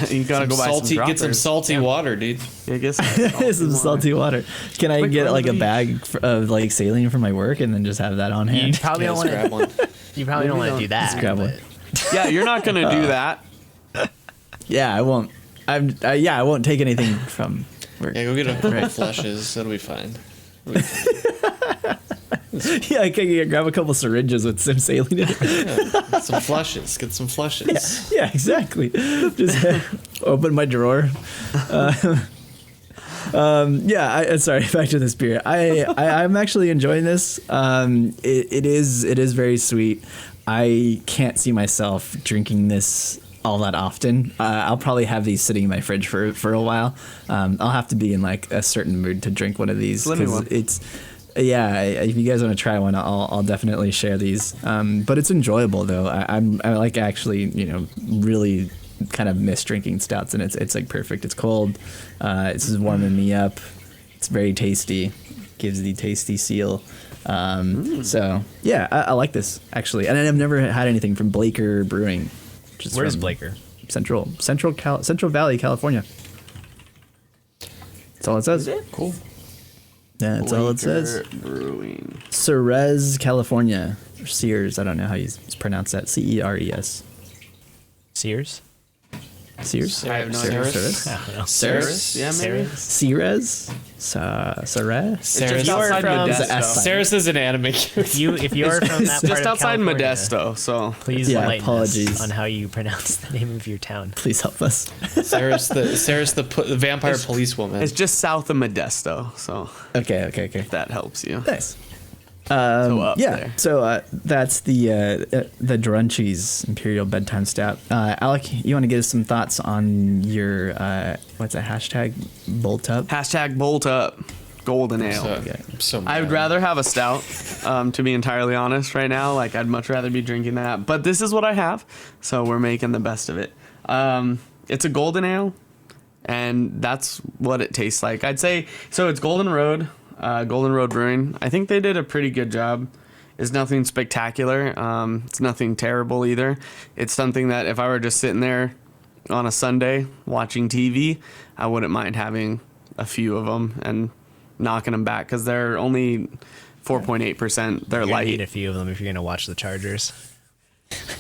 You gotta go buy salty, some get some salty water, dude. Yeah, get Some salty water. Can I Quick get like a remedy. bag of like saline from my work and then just have that on You hand? probably don't want Grab to. one. You probably don't want to do that. Just grab one. Yeah, you're not gonna do that. Yeah, I won't. I won't take anything from work. Yeah, go get a couple of flushes. That'll be fine. Yeah, I can grab a couple syringes with some saline in it. Yeah, some flushes. Get some flushes. Yeah, exactly. Just open my drawer. Sorry, back to this beer. I'm actually enjoying this. It is very sweet. I can't see myself drinking this all that often. I'll probably have these sitting in my fridge for a while. I'll have to be in like a certain mood to drink one of these because it's. Yeah, if you guys want to try one, I'll definitely share these. But it's enjoyable though. I like actually, really kind of miss drinking stouts, and it's like perfect. It's cold. This is warming me up. It's very tasty. Gives the tasty seal. So yeah, I like this actually, and I've never had anything from Blaker Brewing. Where's Blaker? Central Valley, California. That's all it says. Cool. Yeah, that's all it says. Brewing. Ceres, California. Or Sears, I don't know how you pronounce that. Ceres. Sears? Sears? I have no idea. Ceres? I don't know. Ceres? Yeah, maybe. Ceres? Ceres? It's just Ceres. outside from- Modesto. Ceres is an anime character. If you are from that part Just of outside California, Modesto, so please Yeah, enlighten apologies. us on how you pronounce the name of your town. Please help us. Ceres, the vampire policewoman. it's just south of Modesto, so Okay. if that helps you. Nice. Up there. So that's the Drunchies Imperial Bedtime Stout. Alec, you want to give us some thoughts on your what's that hashtag? Bolt up. Hashtag bolt up. Golden ale. I I would rather have a stout, to be entirely honest right now. Like, I'd much rather be drinking that. But this is what I have, so we're making the best of it. It's a golden ale, and that's what it tastes like. I'd say, so it's Golden Road Brewing. I think they did a pretty good job. It's nothing spectacular. It's nothing terrible either. It's something that if I were just sitting there on a Sunday watching TV, I wouldn't mind having a few of them and knocking them back because they're only 4.8%. They're You're gonna light. need a few of them if you're gonna watch the Chargers.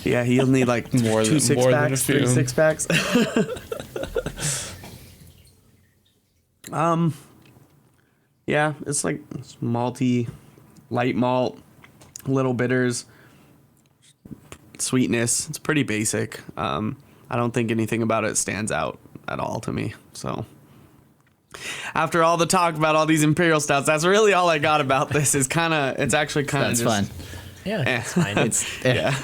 Yeah, he'll need like More two than- more than a 6-packs, few. 3 6-packs. Yeah, it's like it's malty, light malt, little bitters, sweetness. It's pretty basic. I don't think anything about it stands out at all to me. So after all the talk about all these imperial stouts, that's really all I got about this. It's actually kind of That's fine. Yeah, Eh. it's fine.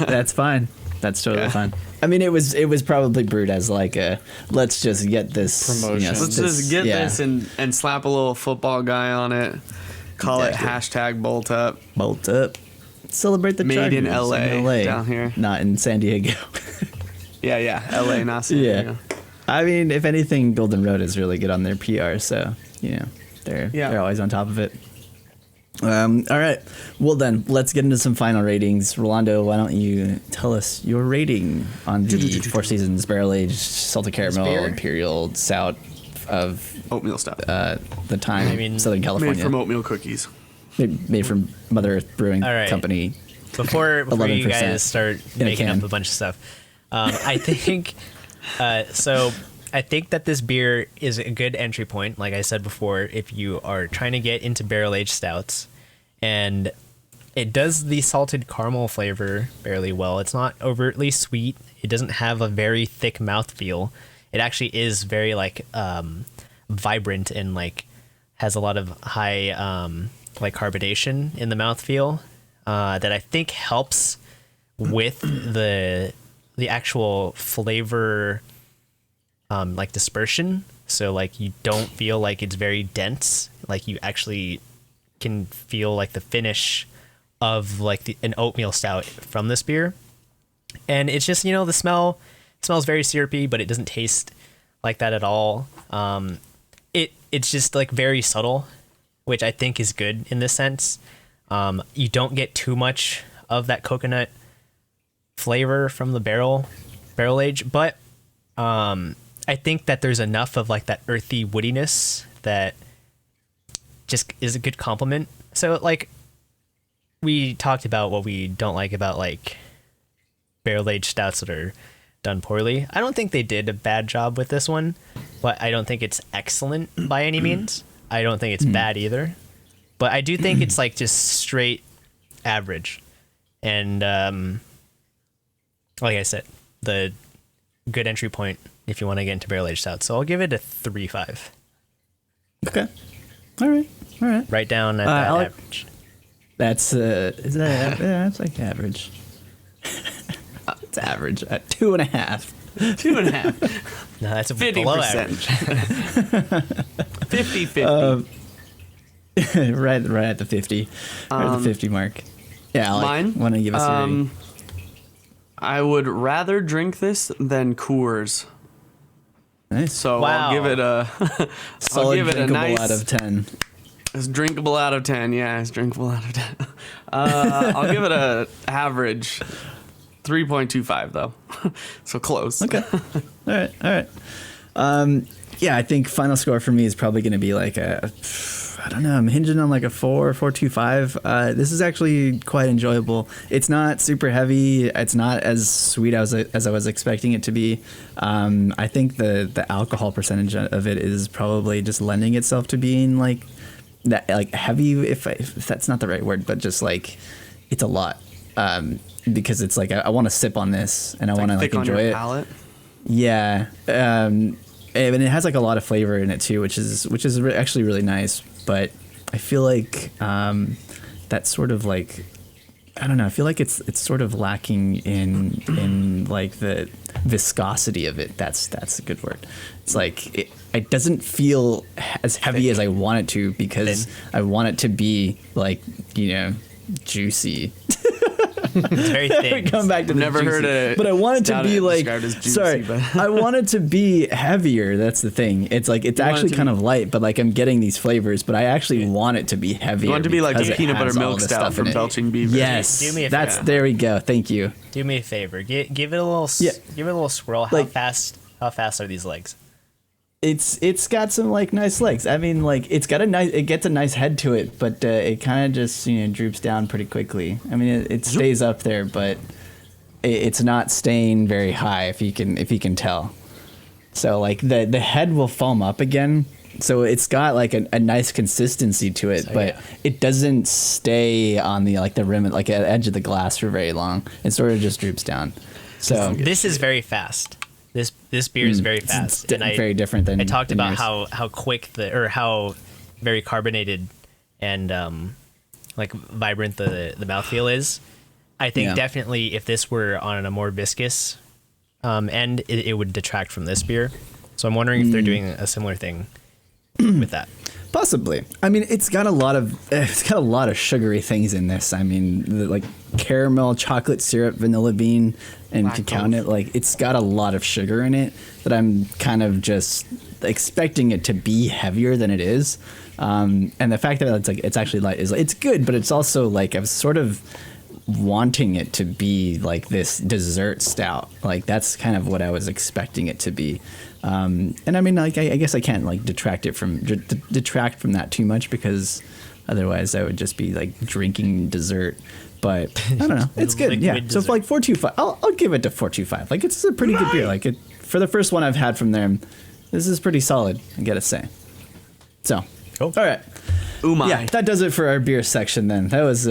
That's fine. That's totally Yeah. fine. I mean, it was probably brewed as like a let's just get this Promotion. Let's just get yeah, this and slap a little football guy on it. Call Exactly. it hashtag bolt up. bolt up. Celebrate the Made in Chargers LA, down here. not in San Diego. Yeah, LA, not San Yeah. Diego. I mean, if anything, Golden Road is really good on their PR, so they're always on top of it. All right, well then, let's get into some final ratings. Rolando, why don't you tell us your rating on the Four Seasons Barrel Aged Salted Caramel beer? Imperial Stout of Oatmeal stout. the time, I mean, Southern Made California, from oatmeal cookies. made from Mother Earth Brewing All right. Company. Before you 11% guys start in a making can. up a bunch of stuff, I think so. I think that this beer is a good entry point. Like I said before, if you are trying to get into barrel aged stouts, and it does the salted caramel flavor fairly well. It's not overtly sweet. It doesn't have a very thick mouthfeel. It actually is very like vibrant and like has a lot of high like carbonation in the mouthfeel that I think helps with the actual flavor like dispersion. So like you don't feel like it's very dense. Like you actually can feel like the finish of like an oatmeal stout from this beer. And it's just, the smell smells very syrupy, but it doesn't taste like that at all. It's just like very subtle, which I think is good in this sense. You don't get too much of that coconut flavor from the barrel age, but I think that there's enough of like that earthy woodiness that just is a good complement. So like we talked about what we don't like about like barrel aged stouts that are done poorly. I don't think they did a bad job with this one, but I don't think it's excellent by any means. I don't think it's bad either, but I do think it's like just straight average. And like I said, the good entry point if you want to get into barrel aged stout. So I'll give it a 3.5. Okay. All right. Right down at that average. That's that's like average. It's average at 2.5. 2.5. No, that's a 50%. below average. 50-50. Right at the 50. Right at the 50 mark. Yeah, mine? Want to give us a rating? I would rather drink this than Coors. Nice. So Wow. I'll give it a Solid drinkable nice out of 10. It's drinkable out of 10. Yeah, it's drinkable out of 10. I'll give it a average 3.25 though. So close. Okay. All right. Yeah, I think final score for me is probably going to be like I don't know, I'm hinging on like a 4.25. This is actually quite enjoyable. It's not super heavy. It's not as sweet as I was expecting it to be. I think the alcohol percentage of it is probably just lending itself to being like that, like heavy, if that's not the right word, but just like it's a lot. Because it's like I want to sip on this and I want to like enjoy it. Palate. Yeah. And it has like a lot of flavor in it too, which is actually really nice. But I feel like that's sort of like, I don't know. I feel like it's sort of lacking in like the viscosity of it. That's a good word. It's like it doesn't feel as heavy as I want it to because I want it to be like, juicy. It's very thin. Come back to the Never juicy. heard it. But I want it to be like juicy, sorry. but I want it to be heavier. That's the thing. It's like it's actually kind of light, but like I'm getting these flavors. But I actually want it to be heavier. You want it to be like because a it peanut has butter all milk this stout stuff in from it. Belching Beaver. Yes, Do me a that's favor. there we go. Thank you. Do me a favor. Give it a little. Yeah. Give it a little swirl. How fast are these legs? It's got some like nice legs. I mean, like it gets a nice head to it, but it kind of just droops down pretty quickly. I mean, it stays up there, but it's not staying very high if you can tell. So like the head will foam up again. So it's got like a nice consistency to it, but it doesn't stay on the rim, like the edge of the glass for very long. It sort of just droops down. So This is very fast. This beer is very fast. It's very different than I talked than about yours. how quick how very carbonated and like vibrant the mouthfeel is. I think definitely if this were on a more viscous end, it would detract from this beer. So I'm wondering if they're doing a similar thing with that. Possibly. I mean, it's got a lot of sugary things in this. I mean, like caramel, chocolate syrup, vanilla bean, and cacao nut. Like, it's got a lot of sugar in it that I'm kind of just expecting it to be heavier than it is. And the fact that it's actually light is it's good, but it's also like I was sort of wanting it to be like this dessert stout. Like that's kind of what I was expecting it to be. And I mean, like I guess I can't like detract from that too much because otherwise I would just be like drinking dessert. But I don't know, it's good. Yeah. Liquid So dessert. like 4.25, I'll give it to 4.25. Like it's a pretty good beer. Like for the first one I've had from them, this is pretty solid. I gotta say. So Cool. all right. Yeah, that does it for our beer section then. That was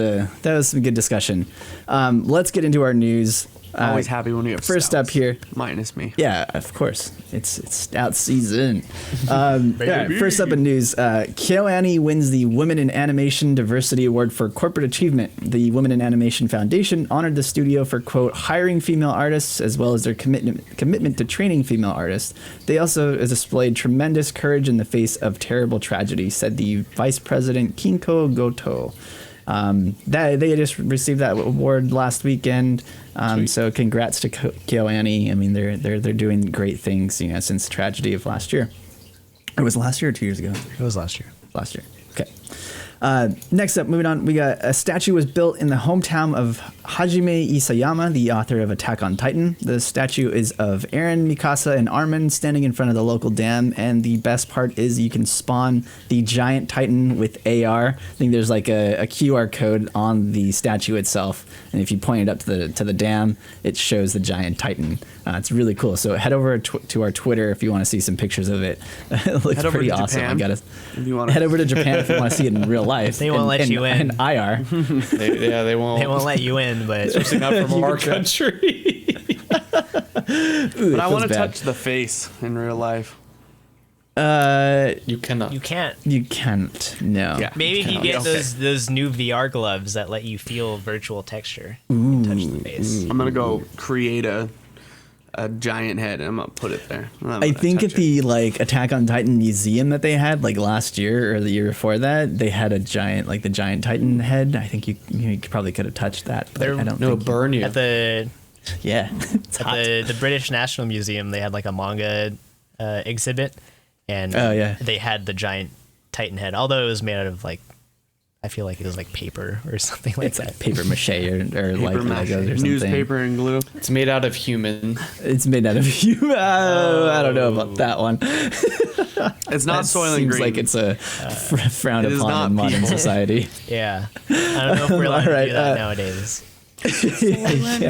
some good discussion. Let's get into our news. Always happy when we have first stouts. Up here. Minus me. Yeah, of course. It's stout season. First up in news, Kyoani wins the Women in Animation Diversity Award for Corporate Achievement. The Women in Animation Foundation honored the studio for, quote, hiring female artists as well as their commitment to training female artists. They also displayed tremendous courage in the face of terrible tragedy, said the Vice President Kinko Goto. They just received that award last weekend. So congrats to Kyoani. I mean, they're doing great things, since the tragedy of last year. It was last year or 2 years ago? It was last year. Last year. Okay. Next up, moving on, we got a statue was built in the hometown of Hajime Isayama, the author of Attack on Titan. The statue is of Eren, Mikasa, and Armin standing in front of the local dam. And the best part is you can spawn the giant Titan with AR. I think there's like a QR code on the statue itself. And if you point it up to the dam, it shows the giant Titan. It's really cool. So head over to our Twitter if you want to see some pictures of it. It looks pretty awesome. Head over to Japan if you want to see it in real life. They won't let you in. IR. They won't. They won't let you in, but especially not from our country. But I want to touch the face in real life. You cannot. You can't. You can't. No. Yeah. Maybe if you get those new VR gloves that let you feel virtual texture. You can touch the face. I'm gonna go create a giant head and I'm gonna put it there. I think at the Attack on Titan museum that they had last year or the year before that, they had a giant the giant Titan head. I think you probably could have touched that, but I don't think burn you. At the it's hot. the British National Museum, they had a manga exhibit, and they had the giant Titan head. Although it was made out of I feel like it was paper or something like that. It's paper mache or Legos or something. Newspaper and glue. It's made out of human. It's made out of human. I don't know about that one. It's not Soylent Seems Green. like it's a frowned it is upon not in modern people. society. Yeah, I don't know if we're allowed to do that nowadays.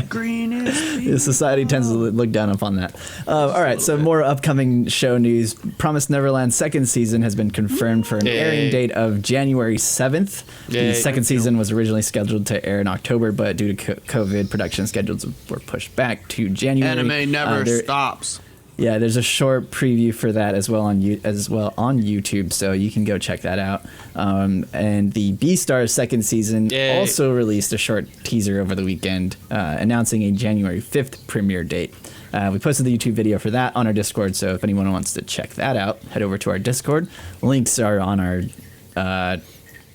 Green is The society tends to look down upon that. All right, so more upcoming show news. Promised Neverland second season has been confirmed for an airing date of January 7th. The second season was originally scheduled to air in October, but due to COVID, production schedules were pushed back to January. Anime never stops. Yeah, there's a short preview for that as well on YouTube, so you can go check that out. And the Beastars second season also released a short teaser over the weekend, announcing a January 5th premiere date. We posted the YouTube video for that on our Discord, so if anyone wants to check that out, head over to our Discord. Links are on our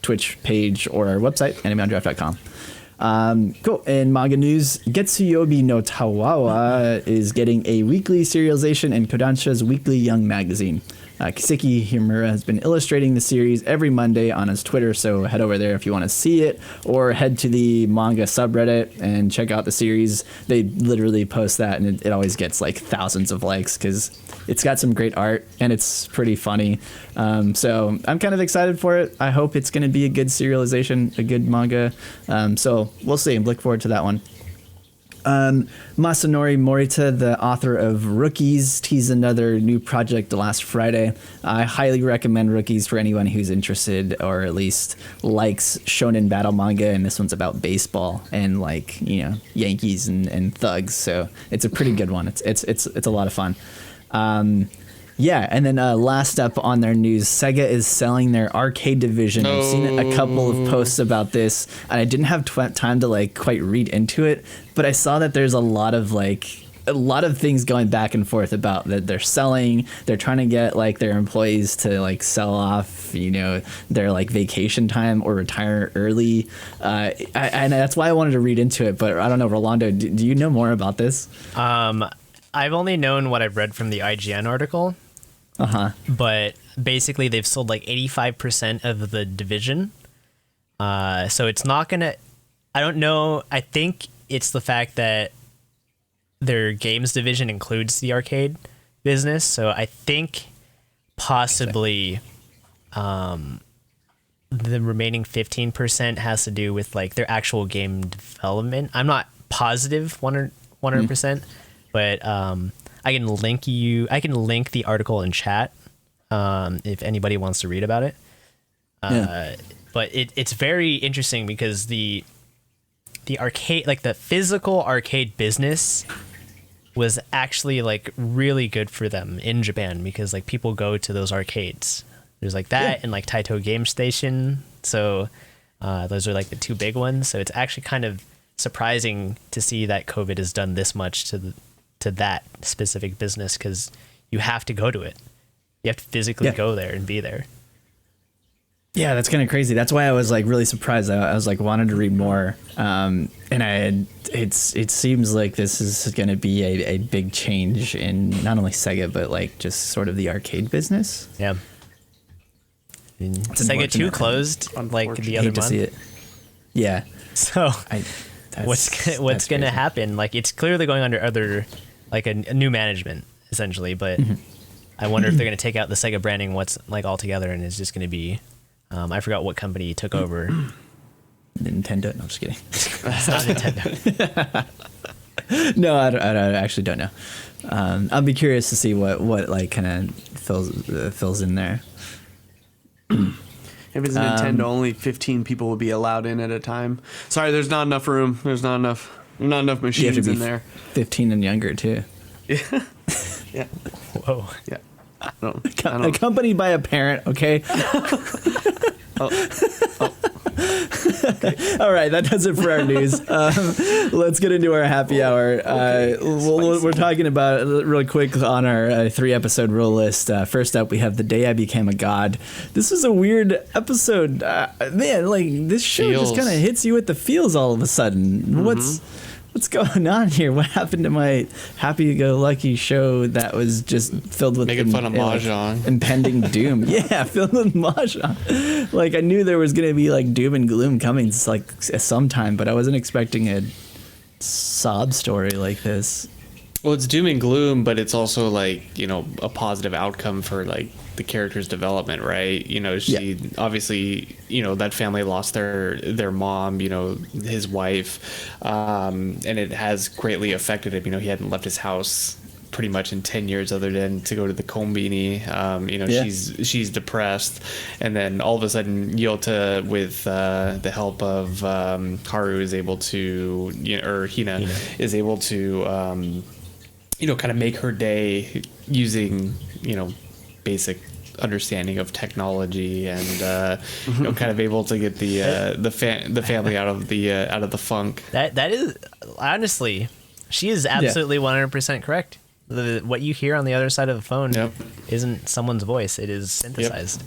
Twitch page or our website, animeondraft.com. Cool. In manga news, Getsuyobi no Tawawa is getting a weekly serialization in Kodansha's weekly young magazine. Kiseki Himura has been illustrating the series every Monday on his Twitter, so head over there if you want to see it, or head to the manga subreddit and check out the series. They literally post that, and it always gets thousands of likes because it's got some great art and it's pretty funny. So I'm kind of excited for it. I hope it's going to be a good serialization, a good manga. So we'll see. Look forward to that one. Masanori Morita, the author of Rookies, teased another new project last Friday. I highly recommend Rookies for anyone who's interested or at least likes shonen battle manga, and this one's about baseball and Yankees and thugs. So it's a pretty good one. It's a lot of fun. Yeah, and then last up on their news, Sega is selling their arcade division. I've seen a couple of posts about this, and I didn't have time to quite read into it, but I saw that there's a lot of things going back and forth about that they're selling. They're trying to get their employees to sell off, their vacation time or retire early. And that's why I wanted to read into it, but I don't know, Rolando, do you know more about this? I've only known what I've read from the IGN article. But basically they've sold 85% of the division. So it's not gonna, I don't know. I think it's the fact that their games division includes the arcade business. So I think possibly the remaining 15% has to do with their actual game development. I'm not positive 100%, but I can link the article in chat if anybody wants to read about it. But it's very interesting because the arcade, like the physical arcade business, was actually like really good for them in Japan because like people go to those arcades. There's like that and like Taito Game Station. So those are like the two big ones. So it's actually kind of surprising to see that COVID has done this much to that specific business because you have to go to it. You have to physically go there and be there. Yeah, that's kind of crazy. That's why I was like really surprised. I was like wanted to read more, and it seems like this is going to be a big change in not only Sega but like just sort of the arcade business. Yeah, Sega 2 closed like the other month. To see it. Yeah. So what's going to happen? Like it's clearly going under other like a new management essentially, but I wonder if they're going to take out the Sega branding altogether and it's just going to be. I forgot what company took over. Nintendo? No, I'm just kidding. It's not Nintendo. No, I actually don't know. I'll be curious to see what like kind of fills in there. If it's Nintendo, only 15 people will be allowed in at a time. Sorry, there's not enough room. There's not enough machines in there. 15 and younger too. Yeah. Yeah. Whoa. Yeah. Accompanied by a parent, okay? All right, that does it for our news. Let's get into our happy hour. We're talking about really quick on our 3-episode rule list. First up, we have The Day I Became a God. This was a weird episode. Man, like this show just kind of hits you with the feels all of a sudden. What's going on here? What happened to my happy-go-lucky show that was just filled with making fun of Mahjong, impending doom? Yeah, filled with Mahjong. Like I knew there was gonna be like doom and gloom coming like sometime, but I wasn't expecting a sob story like this. Well, it's doom and gloom, but it's also like, you know, a positive outcome for like the character's development, right? You know, she obviously, you know, that family lost their mom, you know, his wife, and it has greatly affected him. You know, he hadn't left his house pretty much in 10 years other than to go to the Konbini. You know, she's depressed, and then all of a sudden Yota, with the help of Haru, is able to, you know, or Hina is able to you know, kind of make her day using, you know, basic understanding of technology, and you know, kind of able to get the family out of the funk. That is honestly, she is absolutely 100% correct. What you hear on the other side of the phone isn't someone's voice; it is synthesized.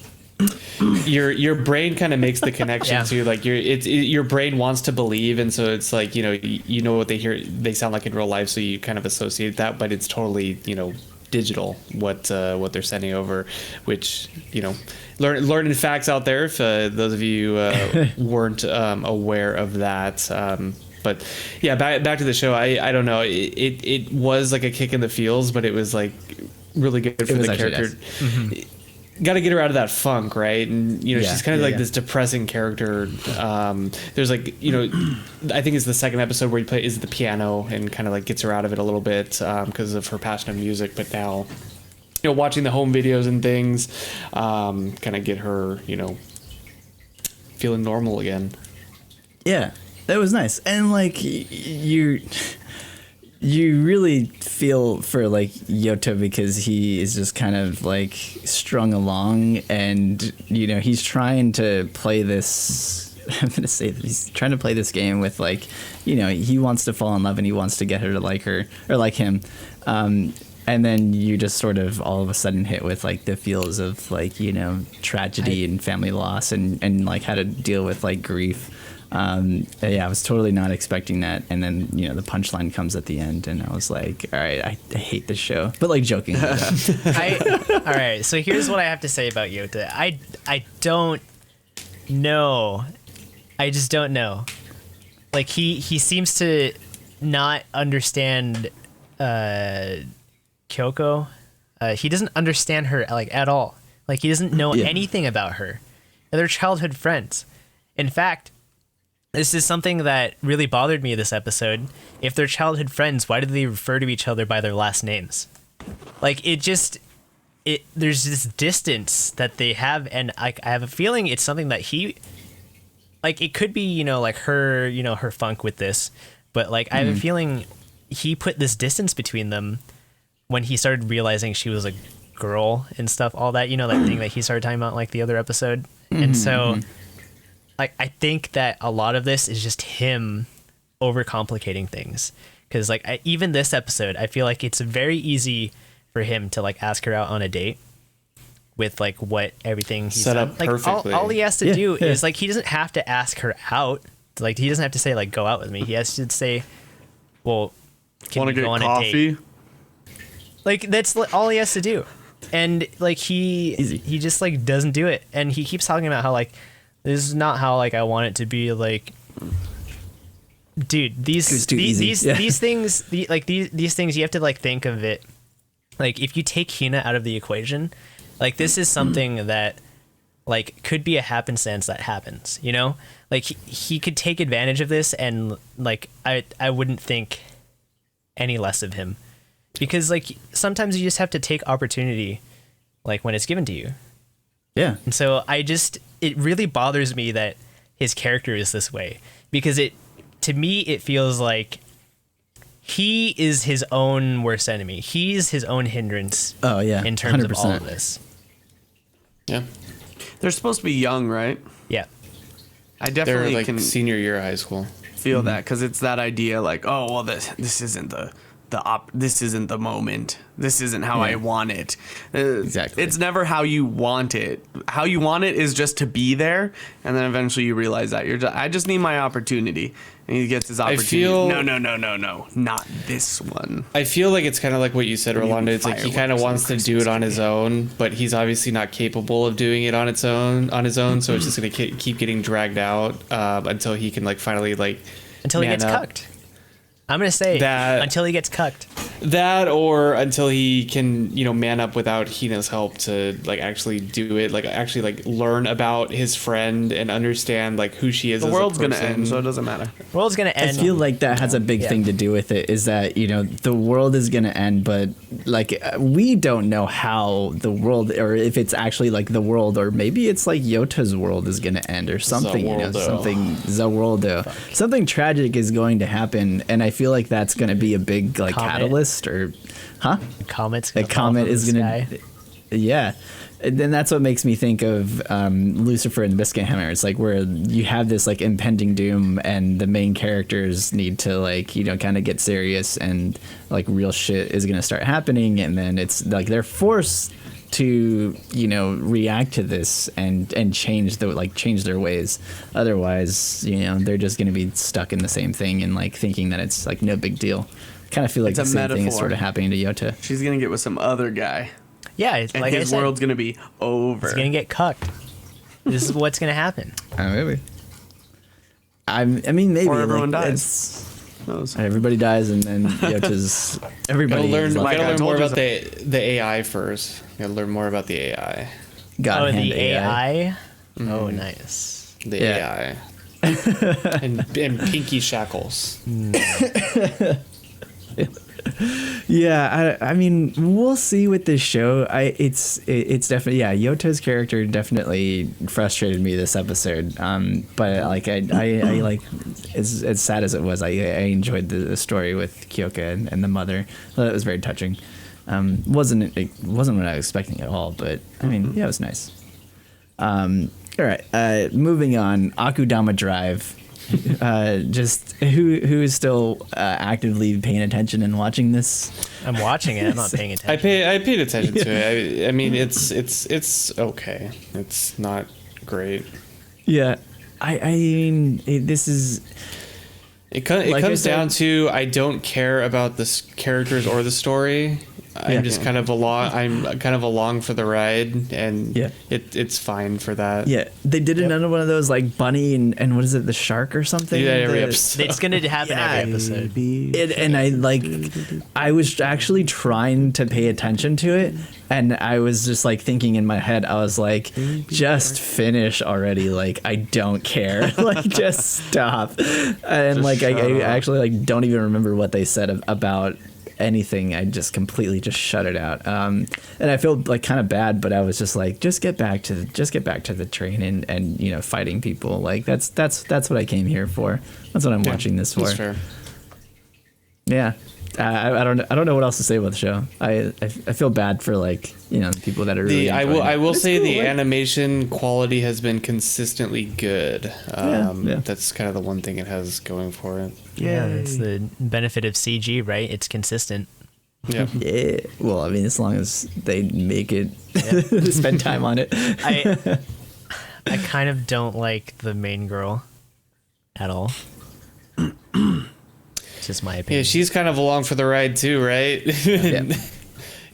Your brain kind of makes the connection to like your brain wants to believe, and so it's like, you know what they sound like in real life, so you kind of associate that, but it's totally, you know, digital what they're sending over, which, you know, learning facts out there if those of you weren't aware of that. But yeah, back to the show. I don't know. It was like a kick in the feels, but it was like really good for the character. Got to get her out of that funk, right? And, you know, she's kind of like this depressing character. There's like, you know, I think it's the second episode where he plays the piano and kind of like gets her out of it a little bit because of her passion of music. But now, you know, watching the home videos and things kind of get her, you know, feeling normal again. Yeah, that was nice. And like you really feel for like Yota because he is just kind of like strung along, and you know, he's trying to play this I'm gonna say that he's trying to play this game with like, you know, he wants to fall in love and he wants to get her to like her or like him, and then you just sort of all of a sudden hit with like the feels of like, you know, tragedy and family loss and like how to deal with like grief. Yeah, I was totally not expecting that, and then, you know, the punchline comes at the end, and I was like, all right, I hate this show, but like joking. All right, so here's what I have to say about Yota. I don't know. I just don't know. Like he seems to not understand Kyoko. He doesn't understand her like at all. Like he doesn't know anything about her. They're childhood friends. In fact, this is something that really bothered me this episode. If they're childhood friends, why do they refer to each other by their last names? Like, it just... there's this distance that they have, and I have a feeling it's something that he, like, it could be, you know, like her, you know, her funk with this, but like I have a feeling he put this distance between them when he started realizing she was a girl and stuff, all that, you know, that thing that he started talking about like the other episode. And so like I think that a lot of this is just him overcomplicating things, because like even this episode, I feel like it's very easy for him to like ask her out on a date with like what everything he's set done. up Like perfectly. all he has to do is like, he doesn't have to ask her out. Like he doesn't have to say like, go out with me. He has to say, well, can Want we to go get on a date? coffee? Like that's all he has to do. And like Easy. he just like doesn't do it. And he keeps talking about how like, this is not how like I want it to be. Like, dude, It was too easy. these things, these things, you have to like think of it. Like if you take Hina out of the equation, like this is something that like could be a happenstance that happens, you know? Like he could take advantage of this, and like I wouldn't think any less of him, because like sometimes you just have to take opportunity like when it's given to you. Yeah. And so it really bothers me that his character is this way, because to me it feels like he is his own worst enemy. He's his own hindrance. Oh, yeah. In terms of all 100%. of this. Yeah. They're supposed to be young, right? Yeah. I They're definitely like can senior year of high school. feel that, because it's that idea like, oh well, this isn't this isn't the moment. This isn't how I want it. Exactly. It's never how you want it. How you want it is just to be there, and then eventually you realize that I just need my opportunity, and he gets his opportunity. feel- No, not this one. I feel like it's kind of like what you said, Rolando. It's like he kind of wants to do it on his own, but he's obviously not capable of doing it on his own. So it's just gonna keep getting dragged out until he can like finally like Until he man gets up. cucked. I'm going to say That- until he gets cucked. That, or until he can, you know, man up without Hina's help to like actually do it, like actually like learn about his friend and understand like who she is. The as world's a gonna person. end, so it doesn't matter. World's going to I end. feel like that has a big Yeah. thing to do with it, is that, you know, the world is going to end, but like we don't know how the world, or if it's actually like the world, or maybe it's like Yota's world is going to end or something, you know, something tragic is going to happen. And I feel like that's going to be a big like Comet. catalyst, or Comet's a gonna fall comet from is the going sky. to, yeah. And then that's what makes me think of Lucifer and the Biscuit Hammer. It's like where you have this like impending doom, and the main characters need to like, you know, kind of get serious, and like real shit is going to start happening. And then it's like they're forced to, you know, react to this and change their ways. Otherwise, you know, they're just going to be stuck in the same thing and like thinking that it's like no big deal. Kind of feel like It's the a same thing is metaphor. sort of happening to Yota. She's gonna get with some other guy, Yeah, it's and like I his said, world's gonna be over. he's going to get cucked. This is what's going to happen. Maybe. I mean, maybe. Or everyone like, dies. Knows. Everybody dies, and then Yota's everybody. Gotta learn, is like, Like I gotta learn told more you about the AI first. Gotta learn more about the AI. God Oh, hand the AI? Oh, nice. The Yeah. AI. and pinky shackles. Yeah, I mean, we'll see with this show. It's definitely, yeah. Yota's character definitely frustrated me this episode. But like I like, as sad as it was, I enjoyed the story with Kyoka and the mother. Well, that was very touching. It wasn't what I was expecting at all, but I mean, yeah, it was nice. All right, moving on. Akudama Drive. Just who is still actively paying attention and watching this? I'm watching it. I'm not paying attention. I paid attention to it. I mean, it's okay. It's not great. Yeah, I mean, this is. It Like I comes said- down to I don't care about the characters or the story. I'm just kind of along for the ride, and Yeah. it's fine for that. Yeah, they did another one of those like bunny and what is it, the shark or something? Yeah, every The- episode. It's going to happen every episode. And I was actually trying to pay attention to it, and I was just like thinking in my head, I was like, just finish already, like I don't care, like just stop. And like I actually like don't even remember what they said about anything, I just completely just shut it out. And I feel like kind of bad, but I was just like, just get back to the train and you know, fighting people. Like that's what I came here for. That's what I'm watching this for. That's fair. Yeah. I don't know what else to say about the show. I feel bad for, like, you know, the people that are really I will say cool, the like, animation quality has been consistently good. Yeah. That's kind of the one thing it has going for it. Yeah, it's the benefit of CG, right? It's consistent. Yeah. Yeah. Well, I mean, as long as they make it, spend time on it. I kind of don't like the main girl at all. It's just my opinion. Yeah, she's kind of along for the ride too, right? Yeah.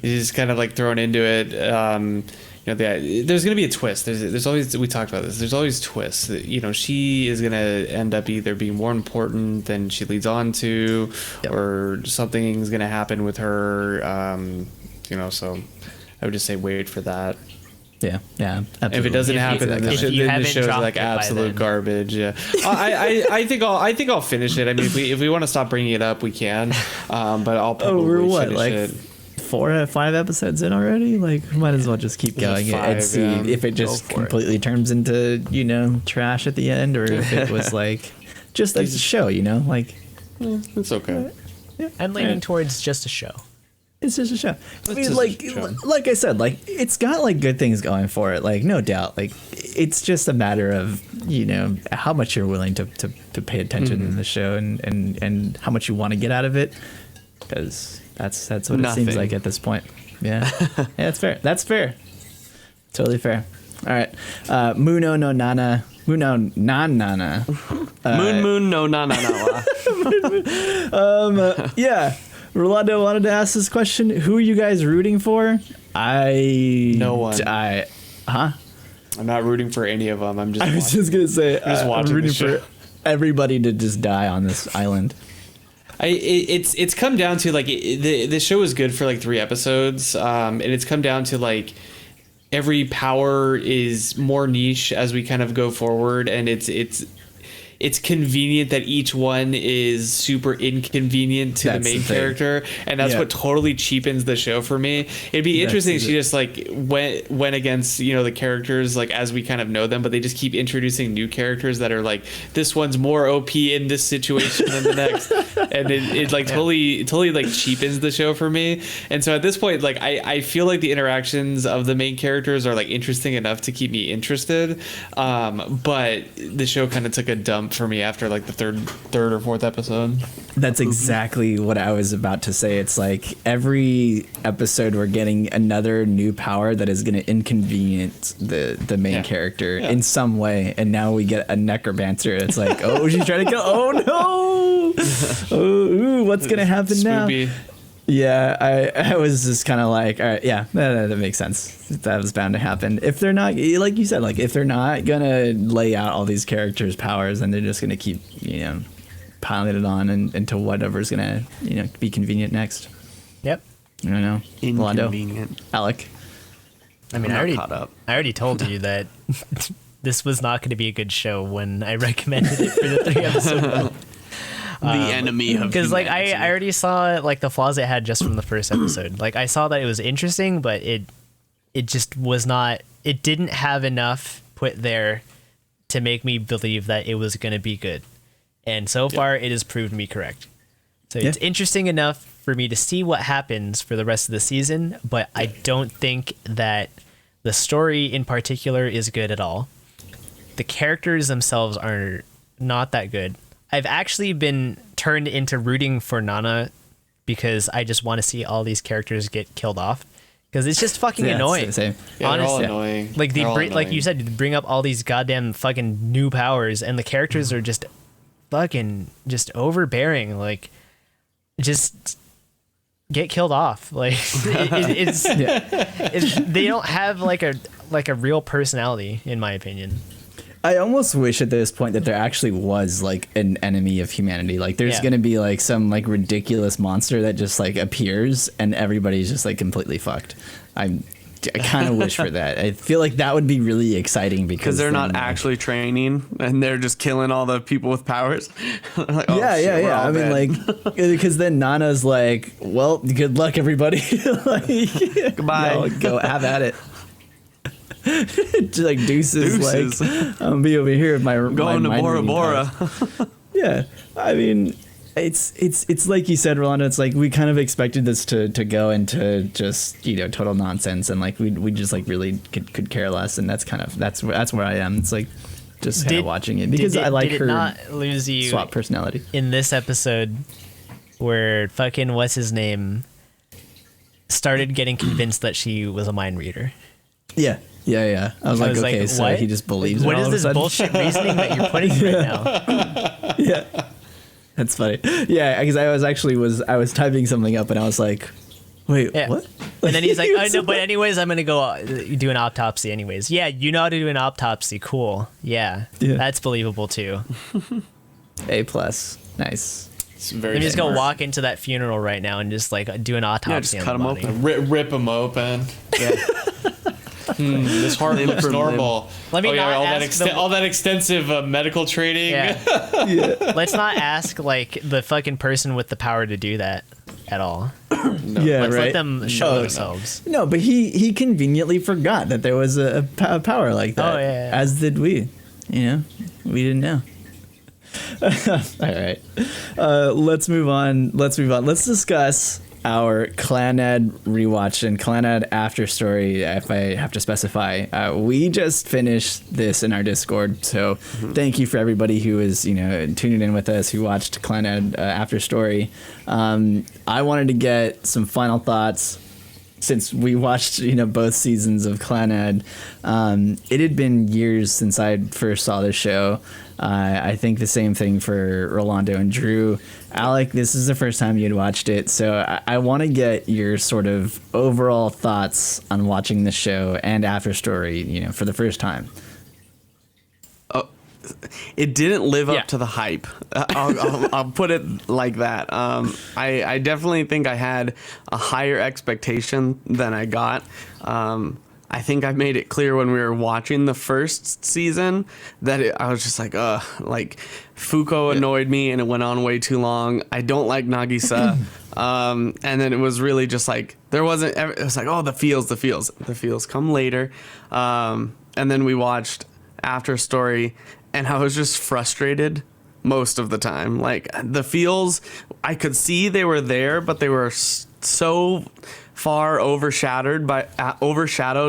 She's just kind of like thrown into it. You know, there's going to be a twist. There's always, we talked about this. There's always twists. You know, she is going to end up either being more important than she leads on to, or something's going to happen with her. You know, so I would just say wait for that. Yeah, absolutely. If it doesn't happen, then the show is like absolute garbage. Yeah, I think I'll finish it. I mean, if we want to stop bringing it up, we can. But I'll probably finish it. 4 or 5 episodes in already? Like, might as well just keep going and see if it just completely turns into, you know, trash at the end, or if it was like just a show, you know, like it's okay. I'm leaning towards just a show. It's just a show. I mean, like I said, like, it's got like good things going for it, like, no doubt. Like, it's just a matter of, you know, how much you're willing to pay attention in the show, and how much you want to get out of it, because that's what it seems like at this point. Yeah, yeah, that's fair. That's fair. Totally fair. All right, Muno no Nana. Muno nan nana. Moon no nana nawa. Yeah. Rolando wanted to ask this question. Who are you guys rooting for? No one. I'm not rooting for any of them. I was just gonna say I'm rooting for everybody to just die on this island. It's come down to like the show is good for like 3 episodes, and it's come down to like every power is more niche as we kind of go forward, and it's convenient that each one is super inconvenient to the main character, and that's what totally cheapens the show for me. It'd be interesting if she just like went against, you know, the characters like as we kind of know them, but they just keep introducing new characters that are like, this one's more OP in this situation than the next, and it like totally like cheapens the show for me. And so at this point, like I feel like the interactions of the main characters are like interesting enough to keep me interested, but the show kind of took a dump for me after like the third or 4th episode. That's exactly what I was about to say. It's like every episode we're getting another new power that is going to inconvenience the main character in some way, and now we get a necromancer. It's like, oh, she's trying to kill. Oh no! Ooh, what's going to happen Spoopy. now? Yeah, I was just kind of like, all right, yeah, that makes sense. That was bound to happen. If they're not, like you said, like if they're not gonna lay out all these characters' powers, then they're just gonna keep, you know, piling it on into whatever's gonna, you know, be convenient next. Yep. I don't know. Inconvenient. Rolando, Alec. I mean, I already told you that this was not going to be a good show when I recommended it for the 3 episodes. The enemy of because like humanity. I already saw like the flaws it had just from the first episode. Like I saw that it was interesting, but it just was not. It didn't have enough put there to make me believe that it was going to be good. And so far, it has proved me correct. So it's interesting enough for me to see what happens for the rest of the season, but I don't think that the story in particular is good at all. The characters themselves are not that good. I've actually been turned into rooting for Nana because I just want to see all these characters get killed off, because it's just fucking annoying. It's the same. Yeah, honestly, they're all annoying. Like like you said, you bring up all these goddamn fucking new powers, and the characters are just fucking just overbearing. Like, just get killed off. Like it's they don't have like a real personality, in my opinion. I almost wish at this point that there actually was like an enemy of humanity. Like there's going to be like some like ridiculous monster that just like appears and everybody's just like completely fucked. I kind of wish for that. I feel like that would be really exciting because they're then, not actually training and they're just killing all the people with powers. Like, oh, yeah, shit, we're yeah. all I mean, dead. like, because then Nana's like, well, good luck, everybody. Like, Goodbye. y'all go have at it. Just like deuces. Like, I'm be over here with my Going my to Bora mind reading Bora. powers. Yeah, I mean, it's like you said, Rolando. It's like we kind of expected this to go into just total nonsense, and like we just like really could care less, and that's where I am. It's like just kind of watching it because I like did her it not lose you swap personality in this episode where fucking what's his name started getting convinced that she was a mind reader. Yeah. I was like, okay, so what? he just believes. What it is all of a this sudden? bullshit reasoning that you're putting right now? Yeah, that's funny. Yeah, because I was typing something up and I was like, wait, Yeah. what? And then he's like, oh, no, but anyways, I'm gonna go do an autopsy anyways. Yeah, you know how to do an autopsy. Cool. Yeah. That's believable too. A+, nice. It's very Let me just go smart. walk into that funeral right now and just like do an autopsy just on cut the 'em body. open. Rip them open. Yeah. This heart Limb looks from limb. normal. Let me not all ask that all that extensive medical training. Yeah. Let's not ask like the fucking person with the power to do that at all. Yeah, Let's right. let them show No. themselves. No, but he conveniently forgot that there was a power like that. Oh, yeah. As did we. We didn't know. All right. Let's move on. Let's discuss our Clannad rewatch and Clannad after story, if I have to specify. We just finished this in our Discord, so thank you for everybody who is tuning in with us, who watched Clannad after story. I wanted to get some final thoughts since we watched both seasons of Clannad. It had been years since I first saw the show. I think the same thing for Rolando and Drew. Alec, this is the first time you'd watched it, so I want to get your sort of overall thoughts on watching the show and after story, for the first time. It didn't live up Yeah. to the hype. I'll put it like that. I definitely think I had a higher expectation than I got. I think I made it clear when we were watching the first season that I was just like Fuko annoyed me and it went on way too long. I don't like Nagisa. And then it was really just like, it was like, oh, the feels come later. And then we watched After Story and I was just frustrated most of the time. Like the feels, I could see they were there, but they were so far overshadowed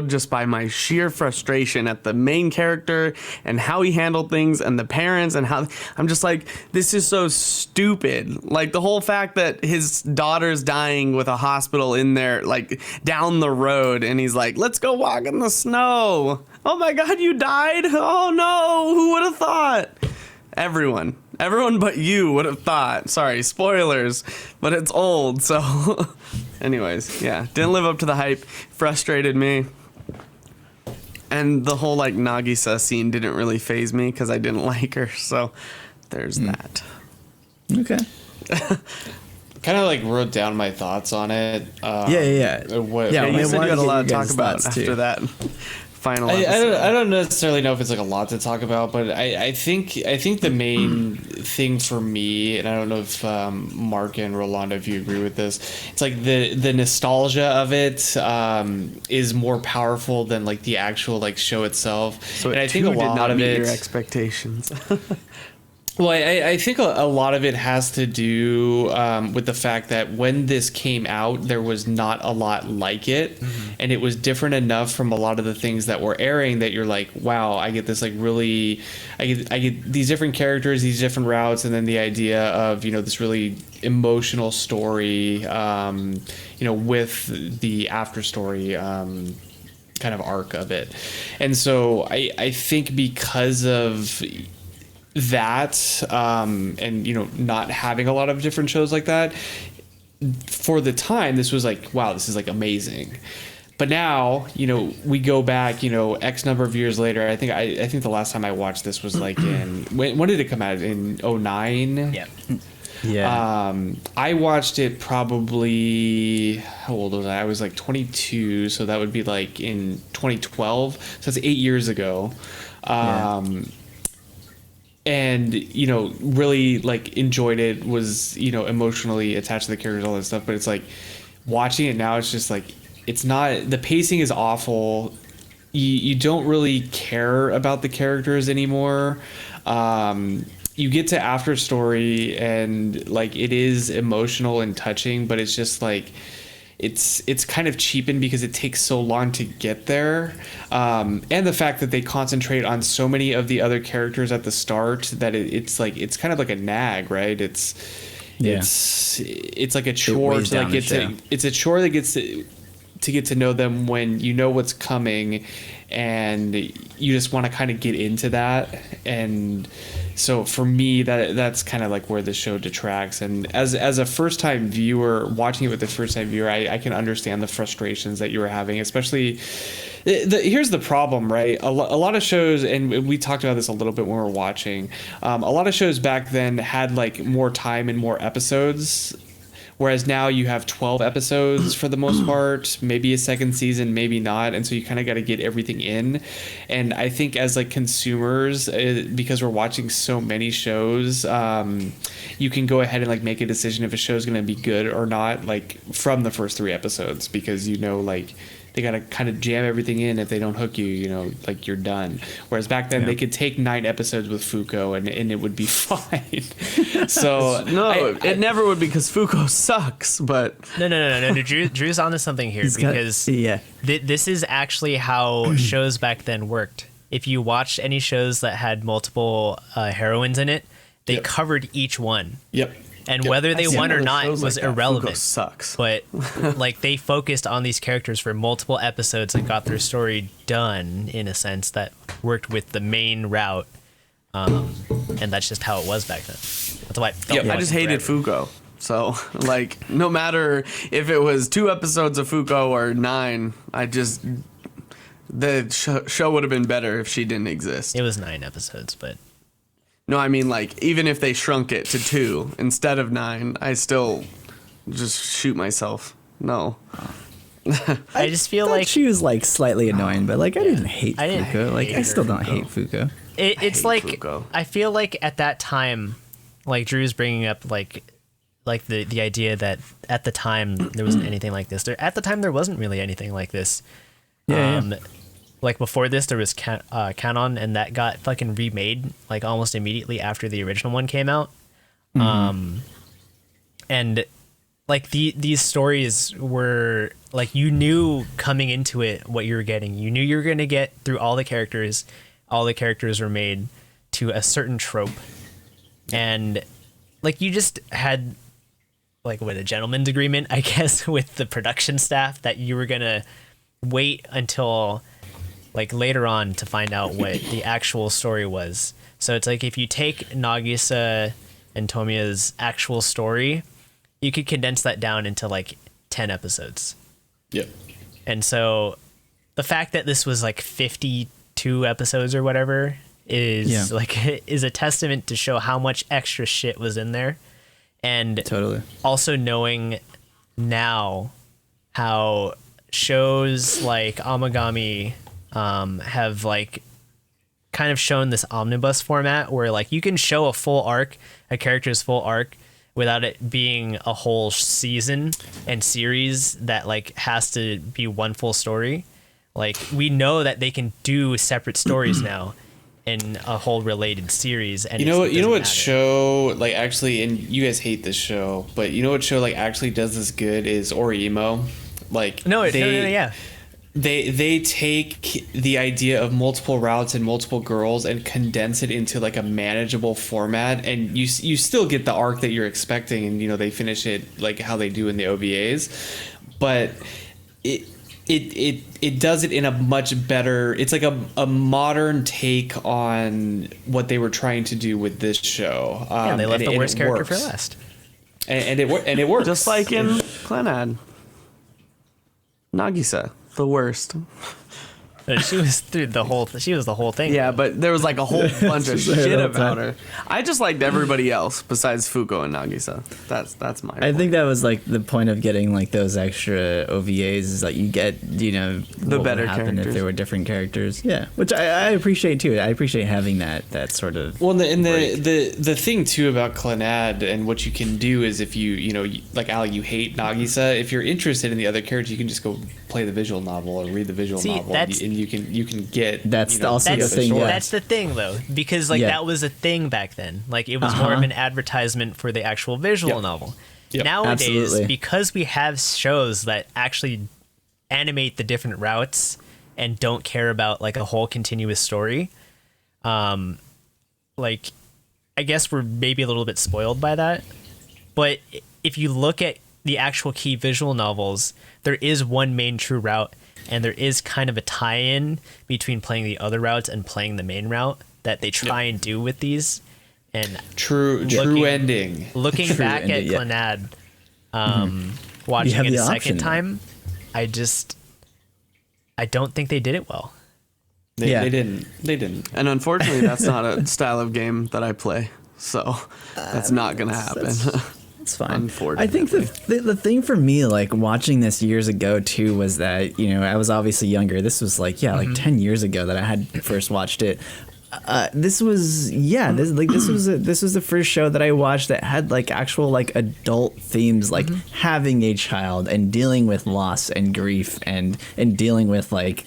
just by my sheer frustration at the main character and how he handled things and the parents and how I'm just like, this is so stupid. Like the whole fact that his daughter's dying with a hospital in there, like down the road, and he's like, let's go walk in the snow. Oh my God, you died? Oh no, who would have thought? Everyone but you would have thought. Sorry, spoilers, but it's old, so anyways, yeah, didn't live up to the hype, frustrated me. And the whole like Nagisa scene didn't really faze me because I didn't like her, so there's that. Okay. Kind of like wrote down my thoughts on it. Yeah. What, Yeah, You I said you wanted had a to lot get to your talk guys' about thoughts, too. after that final I episode. don't necessarily know if it's like a lot to talk about, but I think the main thing for me, and I don't know if Mark and Rolando, if you agree with this, it's like the nostalgia of it is more powerful than like the actual like show itself. So and I it think a too did lot not of meet it. your expectations. Well, I think a lot of it has to do with the fact that when this came out, there was not a lot like it, and it was different enough from a lot of the things that were airing that you're like, wow, I get this like really, I get these different characters, these different routes, and then the idea of this really emotional story, with the after story. Kind of arc of it, and so I think because of that and not having a lot of different shows like that, for the time this was like, wow, this is like amazing. But now we go back X number of years later. I think the last time I watched this was like in when did it come out, in 2009? Yeah. Yeah. I watched it probably, how old was I? I was like 22, so that would be like in 2012. So that's 8 years ago. And, you know, really like enjoyed it, was, you know, emotionally attached to the characters, all that stuff. But it's like watching it now, it's just like, it's not, the pacing is awful. You don't really care about the characters anymore. You get to after story and like it is emotional and touching, but it's just like it's kind of cheapened because it takes so long to get there, and the fact that they concentrate on so many of the other characters at the start that it's like it's kind of like a nag, right? It's like a chore to like get to, it's a chore that gets to get to know them when you know what's coming and you just want to kind of get into that. And so for me, that's kind of like where the show detracts. And as a first time viewer, watching it with the first time viewer, I can understand the frustrations that you were having, especially here's the problem, right? A lot of shows, and we talked about this a little bit when we were watching, a lot of shows back then had like more time and more episodes. Whereas now you have 12 episodes for the most part, maybe a second season, maybe not. And so you kind of got to get everything in. And I think as like consumers, because we're watching so many shows, you can go ahead and like make a decision if a show is going to be good or not, like from the first 3 episodes, because, you know, like they got to kind of jam everything in. If they don't hook you, you know, like you're done. Whereas back then they could take 9 episodes with Fuko and it would be fine. So no, it never would, because Fuko sucks. But no. Drew's onto something here, because this is actually how shows back then worked. If you watched any shows that had multiple heroines in it, they covered each one. And whether they won or not was irrelevant. Fuko sucks. But like they focused on these characters for multiple episodes and got their story done in a sense that worked with the main route. And that's just how it was back then. That's why I just hated Fuko. So like no matter if it was 2 episodes of Fuko or 9, the show would have been better if she didn't exist. It was 9 episodes, but no, I mean, like, even if they shrunk it to 2 instead of 9, I still just shoot myself. No. I just feel like she was like slightly annoying, but like I didn't hate Fuko. Like I still don't hate Fuko. It's like Fuko. I feel like at that time, like Drew's bringing up like the idea that at the time there wasn't anything like this. At the time there wasn't really anything like this. Like before this, there was Canon, and that got fucking remade like almost immediately after the original one came out. And like these stories were like, you knew coming into it what you were getting. You knew you were going to get through all the characters. All the characters were made to a certain trope, and like you just had like a gentleman's agreement, I guess, with the production staff that you were gonna wait until like later on to find out what the actual story was. So it's like if you take Nagisa and Tomiya's actual story, you could condense that down into like 10 episodes. And so the fact that this was like 52 episodes or whatever is is a testament to show how much extra shit was in there. And also knowing now how shows like Amagami have like kind of shown this omnibus format where like you can show a character's full arc without it being a whole season and series that like has to be one full story. Like we know that they can do separate stories now in a whole related series. And you know what show like actually, and you guys hate this show, but you know what show like actually does this good is Orimo. Like They take the idea of multiple routes and multiple girls and condense it into like a manageable format, and you still get the arc that you're expecting, and you know they finish it like how they do in the OVAs, but it does it in a much better. It's like a modern take on what they were trying to do with this show. They left the worst character for last, and it works just like in Clannad. Nagisa. The worst. She was through the whole. She was the whole thing. Yeah, but there was like a whole bunch of She's there shit the whole about time. her. I just liked everybody else besides Fuko and Nagisa. That's my. I point. think that was like the point of getting like those extra OVAs is that you get, you know, The what better would happen if characters. there were different characters. Yeah, which I appreciate too. I appreciate having that sort of. Well, and break. the thing too about Clannad and what you can do is if you know, like Ali, you hate Nagisa. If you're interested in the other characters, you can just go play the visual novel or read the visual See, novel, that's- and you can get. That's you know, also the That's, thing, yeah. that's the thing, though, because like Yeah. that was a thing back then. Like it was more of an advertisement for the actual visual Yep. novel. Yep. Nowadays, Absolutely. because we have shows that actually animate the different routes and don't care about like a whole continuous story, like I guess we're maybe a little bit spoiled by that. But if you look at the actual key visual novels, there is one main true route, and there is kind of a tie-in between playing the other routes and playing the main route that they try and do with these. And true Looking- ending. looking True back at ending, yeah. Clannad, You watching have it a the second option now. time, I don't think they did it well. They Yeah. didn't. And unfortunately, that's not a style of game that I play. So that's not gonna happen. It's fine. Unfortunately. I think the thing for me, like watching this years ago too, was that, you know, I was obviously younger. This was like, like 10 years ago that I had first watched it. This was the first show that I watched that had like actual like adult themes, like having a child and dealing with loss and grief and dealing with like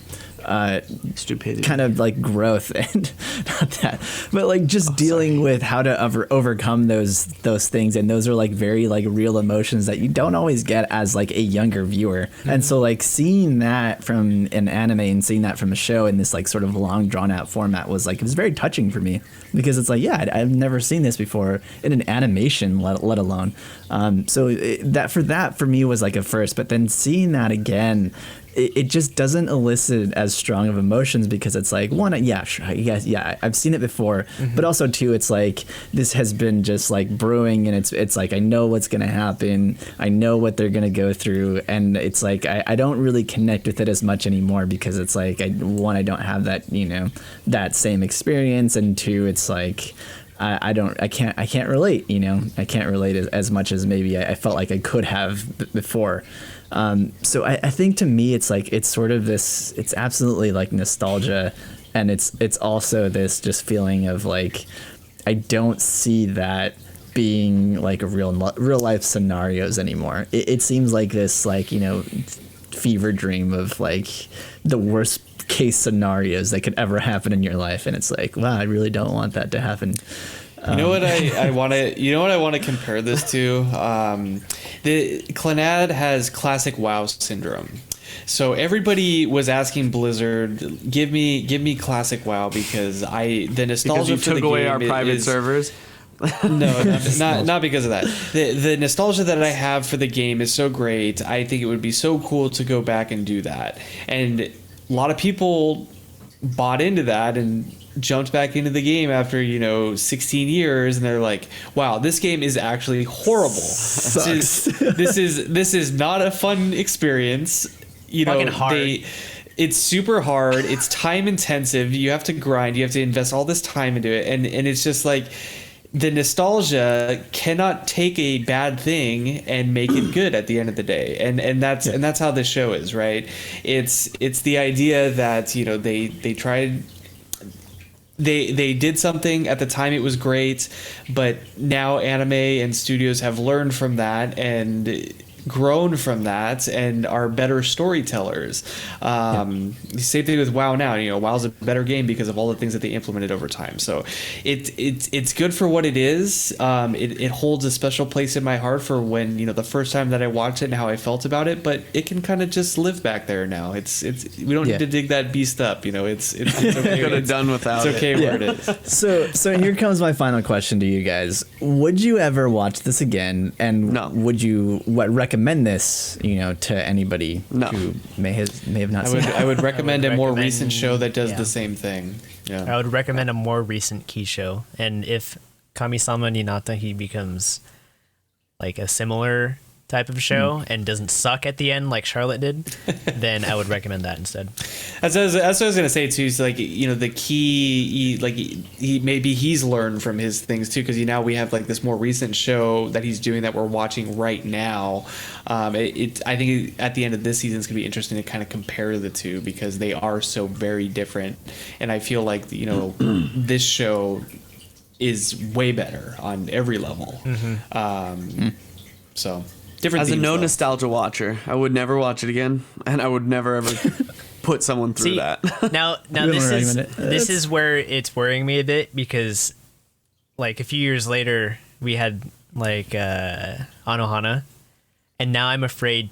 Stupidity. kind of like growth and not that, but like just dealing with how to overcome those things, and those are like very like real emotions that you don't always get as like a younger viewer. And so like seeing that from an anime and seeing that from a show in this like sort of long drawn out format was like, it was very touching for me, because it's like, I've never seen this before in an animation, let alone that for me was like a first. But then seeing that again, it just doesn't elicit as strong of emotions, because it's like, one, I've seen it before, but also two, it's like this has been just like brewing, and it's like I know what's gonna happen, I know what they're gonna go through, and it's like I don't really connect with it as much anymore, because it's like I don't have that, you know, that same experience, and two, it's like I can't relate, you know, I can't relate as much as maybe I felt like I could have before. So I think to me, it's like, it's sort of this, it's absolutely like nostalgia, and it's also this just feeling of like, I don't see that being like a real life scenarios anymore. It seems like this, like, you know, fever dream of like the worst case scenarios that could ever happen in your life, and it's like, wow, I really don't want that to happen. You know what I want to? You know what I want to compare this to? The Clannad has classic WoW syndrome. So everybody was asking Blizzard, give me classic WoW, because the nostalgia you for the took away game our private is, servers. No, not because of that. The nostalgia that I have for the game is so great. I think it would be so cool to go back and do that. And a lot of people bought into that and jumped back into the game after 16 years, and they're like, wow, this game is actually horrible. This is not a fun experience. Fucking hard. It's super hard, it's time intensive, you have to grind, you have to invest all this time into it, and it's just like the nostalgia cannot take a bad thing and make it good at the end of the day, and that's how this show is, right? It's the idea that they tried. They did something at the time, it was great, but now anime and studios have learned from that and grown from that and are better storytellers. Same thing with WoW now. WoW's a better game because of all the things that they implemented over time. So it's good for what it is. It holds a special place in my heart for when the first time that I watched it and how I felt about it. But it can kind of just live back there now. We don't need to dig that beast up. It's okay. Could have done without It's okay it. where it is. So here comes my final question to you guys. Would you ever watch this again? And No. would you recommend this, to anybody No. who may have not seen it? I would recommend a more recommend- recent show that does yeah. the same thing. Yeah. I would recommend a more recent key show, and if Kami-sama Ninata, he becomes like a similar type of show and doesn't suck at the end like Charlotte did, then I would recommend that instead. That's what I was gonna say too. Is like, you know, the key, maybe he's learned from his things too, because now we have like this more recent show that he's doing that we're watching right now. I think at the end of this season it's gonna be interesting to kind of compare the two because they are so very different, and I feel like, you know, this show is way better on every level. So. Different As a themes, no though. nostalgia watcher, I would never watch it again, and I would never ever put someone through See, that. now don't this is where it's worrying me a bit because, like, a few years later we had like Anohana, and now I'm afraid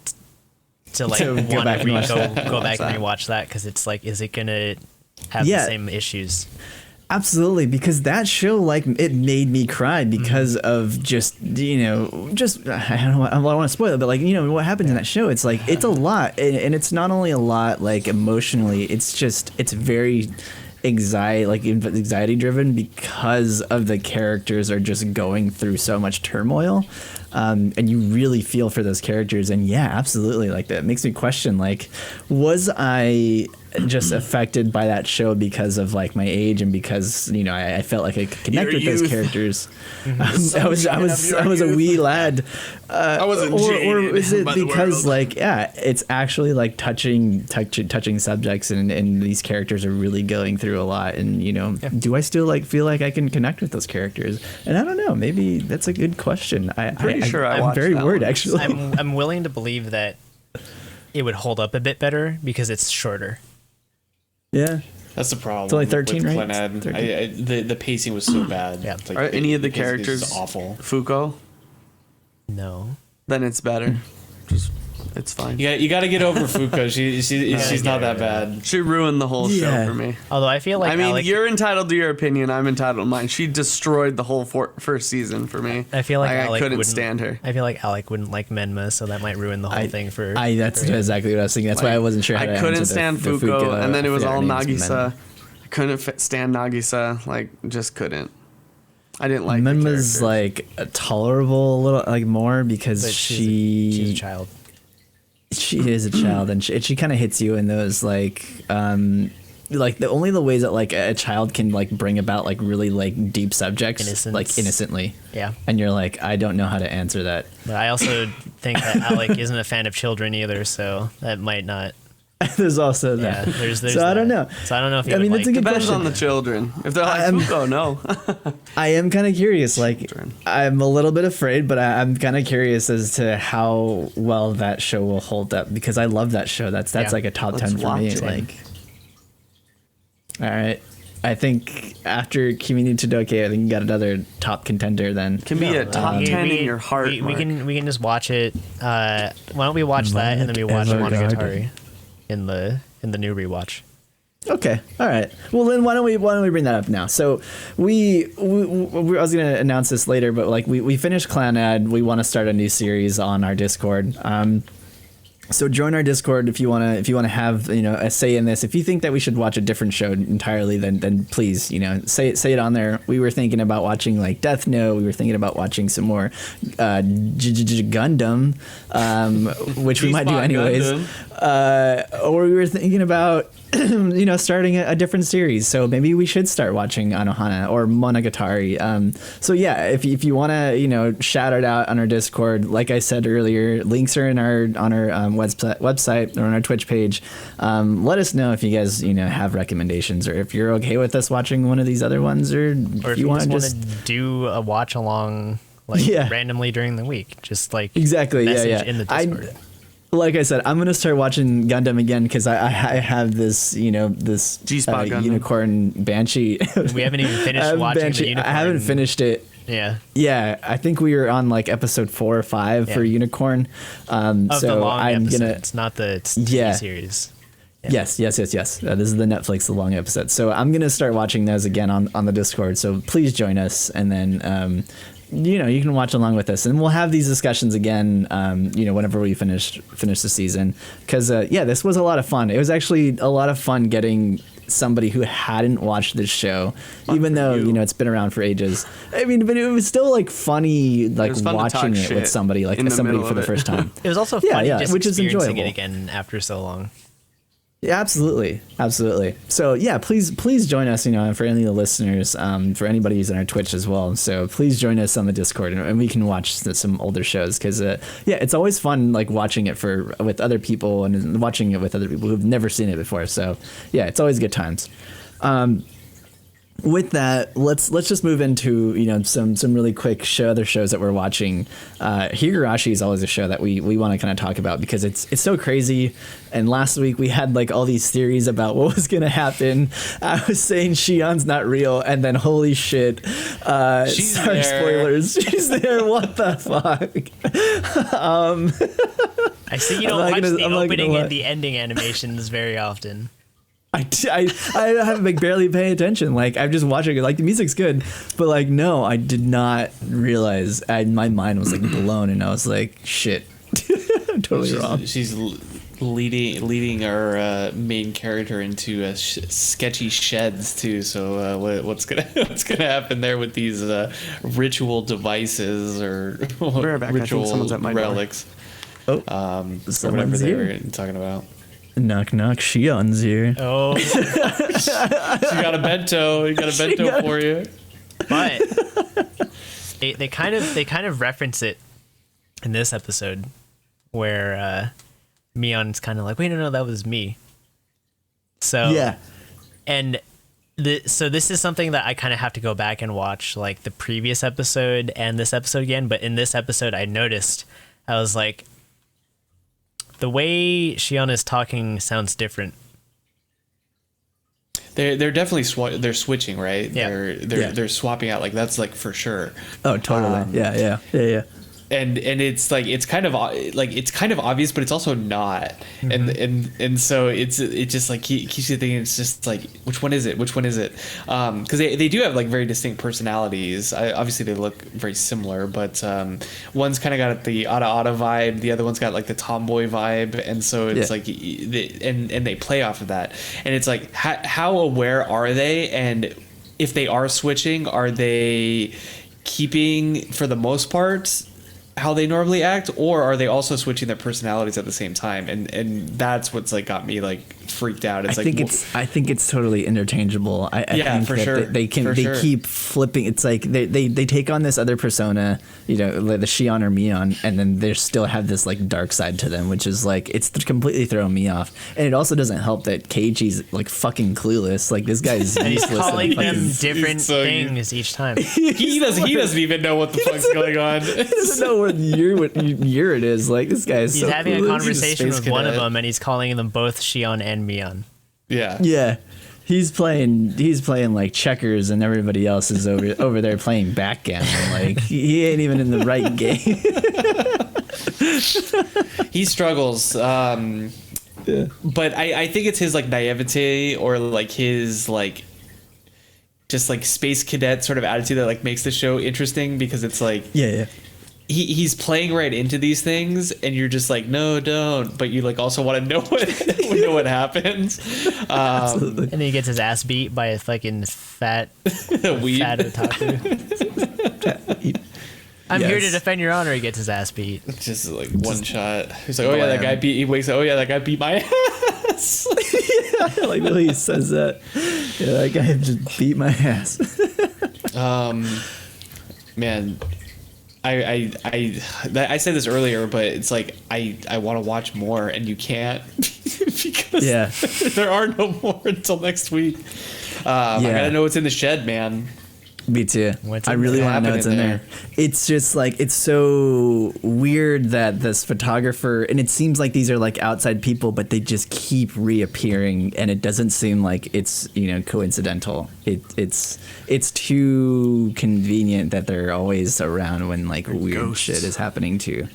to like To go want back to and watch go back and rewatch that because it's like, is it gonna have the same issues? Absolutely, because that show, like, it made me cry because of just, you know, just, I don't want to spoil it, but, like, you know, what happens in that show, it's like, it's a lot, and it's not only a lot, like, emotionally, it's just, it's very anxiety driven because of the characters are just going through so much turmoil, and you really feel for those characters, and yeah, absolutely, like, that makes me question, like, was I just affected by that show because of like my age and because, you know, I felt like I could connect with those characters. I was a wee lad. I wasn't or is it by the because world. like, yeah, it's actually like touching subjects and these characters are really going through a lot, and, you know, do I still like feel like I can connect with those characters? And I don't know, maybe that's a good question. I'm very worried one. actually. I'm willing to believe that it would hold up a bit better because it's shorter. Yeah. That's the problem. It's only 13, with right? Clannad. 13. The pacing was so bad. Yeah. It's like Are any of the it's characters awful? Fuko? No. Then it's better. Just, it's fine. You got to get over Fuko. She's not that bad. She ruined the whole Yeah. show for me. Although I feel like I mean, Alec, you're entitled to your opinion. I'm entitled to mine. She destroyed the whole first season for me. I feel like I Alec couldn't wouldn't stand her. I feel like Alec wouldn't like Menma, so that might ruin the whole thing for. That's exactly what I was thinking. That's why I wasn't sure how to I answer couldn't the stand the Fuko, and then it I was forget all her name's Nagisa. I couldn't stand Nagisa. Like, just couldn't. I didn't like. Menma's the like tolerable a little, like, more because but she's a child. She is a child, and she kind of hits you in those like the ways that like a child can like bring about like really like deep subjects Innocence. like innocently. Yeah. And you're like, I don't know how to answer that. But I also think that Alec isn't a fan of children either, so that might not. There's also Yeah, that. there's so I don't that. know. So I don't know if you I mean, would that's a like. good Depends question. on the children. If they're like Fuko, no. I am kind of curious. Like, Children. I'm a little bit afraid, but I'm kind of curious as to how well that show will hold up because I love that show. That's Yeah. like a top Let's 10 for me. watch it. Like, all right. I think after Kyoani Todoke, I think you got another top contender then. Can be a top 10 in your heart. We Mark. can just watch it. Why don't we watch that and then we watch Monogatari. Monogatari in the new rewatch. Okay. All right. Well, then why don't we bring that up now? So I was going to announce this later, but like we finished Clannad. We want to start a new series on our Discord. So join our Discord if you want to have, you know, a say in this. If you think that we should watch a different show entirely, then please, you know, say it on there. We were thinking about watching like Death Note. We were thinking about watching some more Gundam, which we might do anyways. Or we were thinking about you know, starting a different series. So maybe we should start watching Anohana or Monogatari. So yeah, if you want to, you know, shout it out on our Discord, like I said earlier, links are on our website or on our Twitch page. Let us know if you guys, you know, have recommendations or if you're okay with us watching one of these other ones, or if you want to do a watch along, like randomly during the week, just like exactly, message in the Discord. Like I said, I'm gonna start watching Gundam again because I have this, you know, this G-Spot Gundam. unicorn banshee. We haven't even finished watching banshee. the unicorn. I haven't finished it. Yeah. Yeah, I think we were on like episode 4 or 5 for Unicorn. Of so the long I'm episode. gonna. It's not the TV series. Yeah. Yes. This is the Netflix, the long episode. So I'm gonna start watching those again on the Discord. So please join us, and then you know, you can watch along with us, and we'll have these discussions again. You know, whenever we finish the season, because this was a lot of fun. It was actually a lot of fun getting somebody who hadn't watched this show, even though it's been around for ages. I mean, but it was still like funny, like watching it with somebody, like somebody for the first time. It was also funny, just which is experiencing enjoyable it again after so long. Yeah, absolutely. So yeah, please join us, for any of the listeners, for anybody who's on our Twitch as well. So please join us on the Discord, and we can watch some older shows, because it's always fun, like watching it with other people and watching it with other people who've never seen it before. So yeah, it's always good times. With that, let's just move into some really quick other shows that we're watching. Higurashi is always a show that we want to kind of talk about, because it's so crazy. And last week we had like all these theories about what was gonna happen. I was saying Shion's not real, and then holy shit, She's sorry, there. spoilers. She's there. What the fuck? I see you don't watch the opening and the ending animations very often. I haven't like barely paying attention. Like, I'm just watching it. Like, the music's good, but like, no, I did not realize. My mind was like blown, and I was like, shit, I'm totally wrong. She's leading our main character into sketchy sheds too. So what's gonna happen there with these ritual devices or ritual relics? Oh, or whatever they were talking about. Knock knock, Shion's here. Oh, She got a bento. He got a bento for you. but they kind of reference it in this episode, where Mion's kind of like, wait, no, that was me. So Yeah, and so this is something that I kind of have to go back and watch, like the previous episode and this episode again. But in this episode, I noticed, I was like, the way Shion is talking sounds different. They're definitely they're switching, right? Yeah. They're swapping out, like that's like for sure. Oh, totally. Yeah. And it's like it's kind of obvious, but it's also not. Mm-hmm. And so it's just like keeps you thinking. It's just like, which one is it? Because they do have like very distinct personalities. Obviously they look very similar, but one's kind of got the Ada vibe, the other one's got like the tomboy vibe, and so it's like and they play off of that. And it's like, how aware are they? And if they are switching, are they keeping for the most part how they normally act, or are they also switching their personalities at the same time? And that's what's like got me like freaked out. It's I think it's totally interchangeable. I think for that sure. They keep flipping. It's like they take on this other persona, like the Shion or Mion, and then they still have this like dark side to them, which is like, it's completely throwing me off. And it also doesn't help that Keiichi's like fucking clueless. Like, this guy's And he's useless. calling them He's different things each time. he doesn't even know what the fuck's going on. He doesn't know what year it is. Like, this guy is He's so having clueless. a conversation He's a with space one of cadet. them, and he's calling them both Shion and Mion. Yeah. He's playing like checkers, and everybody else is over there playing backgammon. Like, he ain't even in the right game. He struggles. But I think it's his like naivete, or like his like just like space cadet sort of attitude that like makes the show interesting, because it's like he's playing right into these things, and you're just like, no, don't, but you like also want to know what happens. Absolutely. And then he gets his ass beat by a fucking fat otaku. I'm here to defend your honor. He gets his ass beat. Just like one shot. He's like, that guy beat. He wakes up. Oh yeah, that guy beat my ass. Like, really, he says that. Yeah, that guy just beat my ass. Man, I said this earlier, but it's like I want to watch more, and you can't because there are no more until next week. I gotta know what's in the shed, man. Me too. I really want to know what's in there. It's just like, it's so weird that this photographer, and it seems like these are like outside people, but they just keep reappearing, and it doesn't seem like it's coincidental. It's too convenient that they're always around when like weird ghosts. Shit is happening too.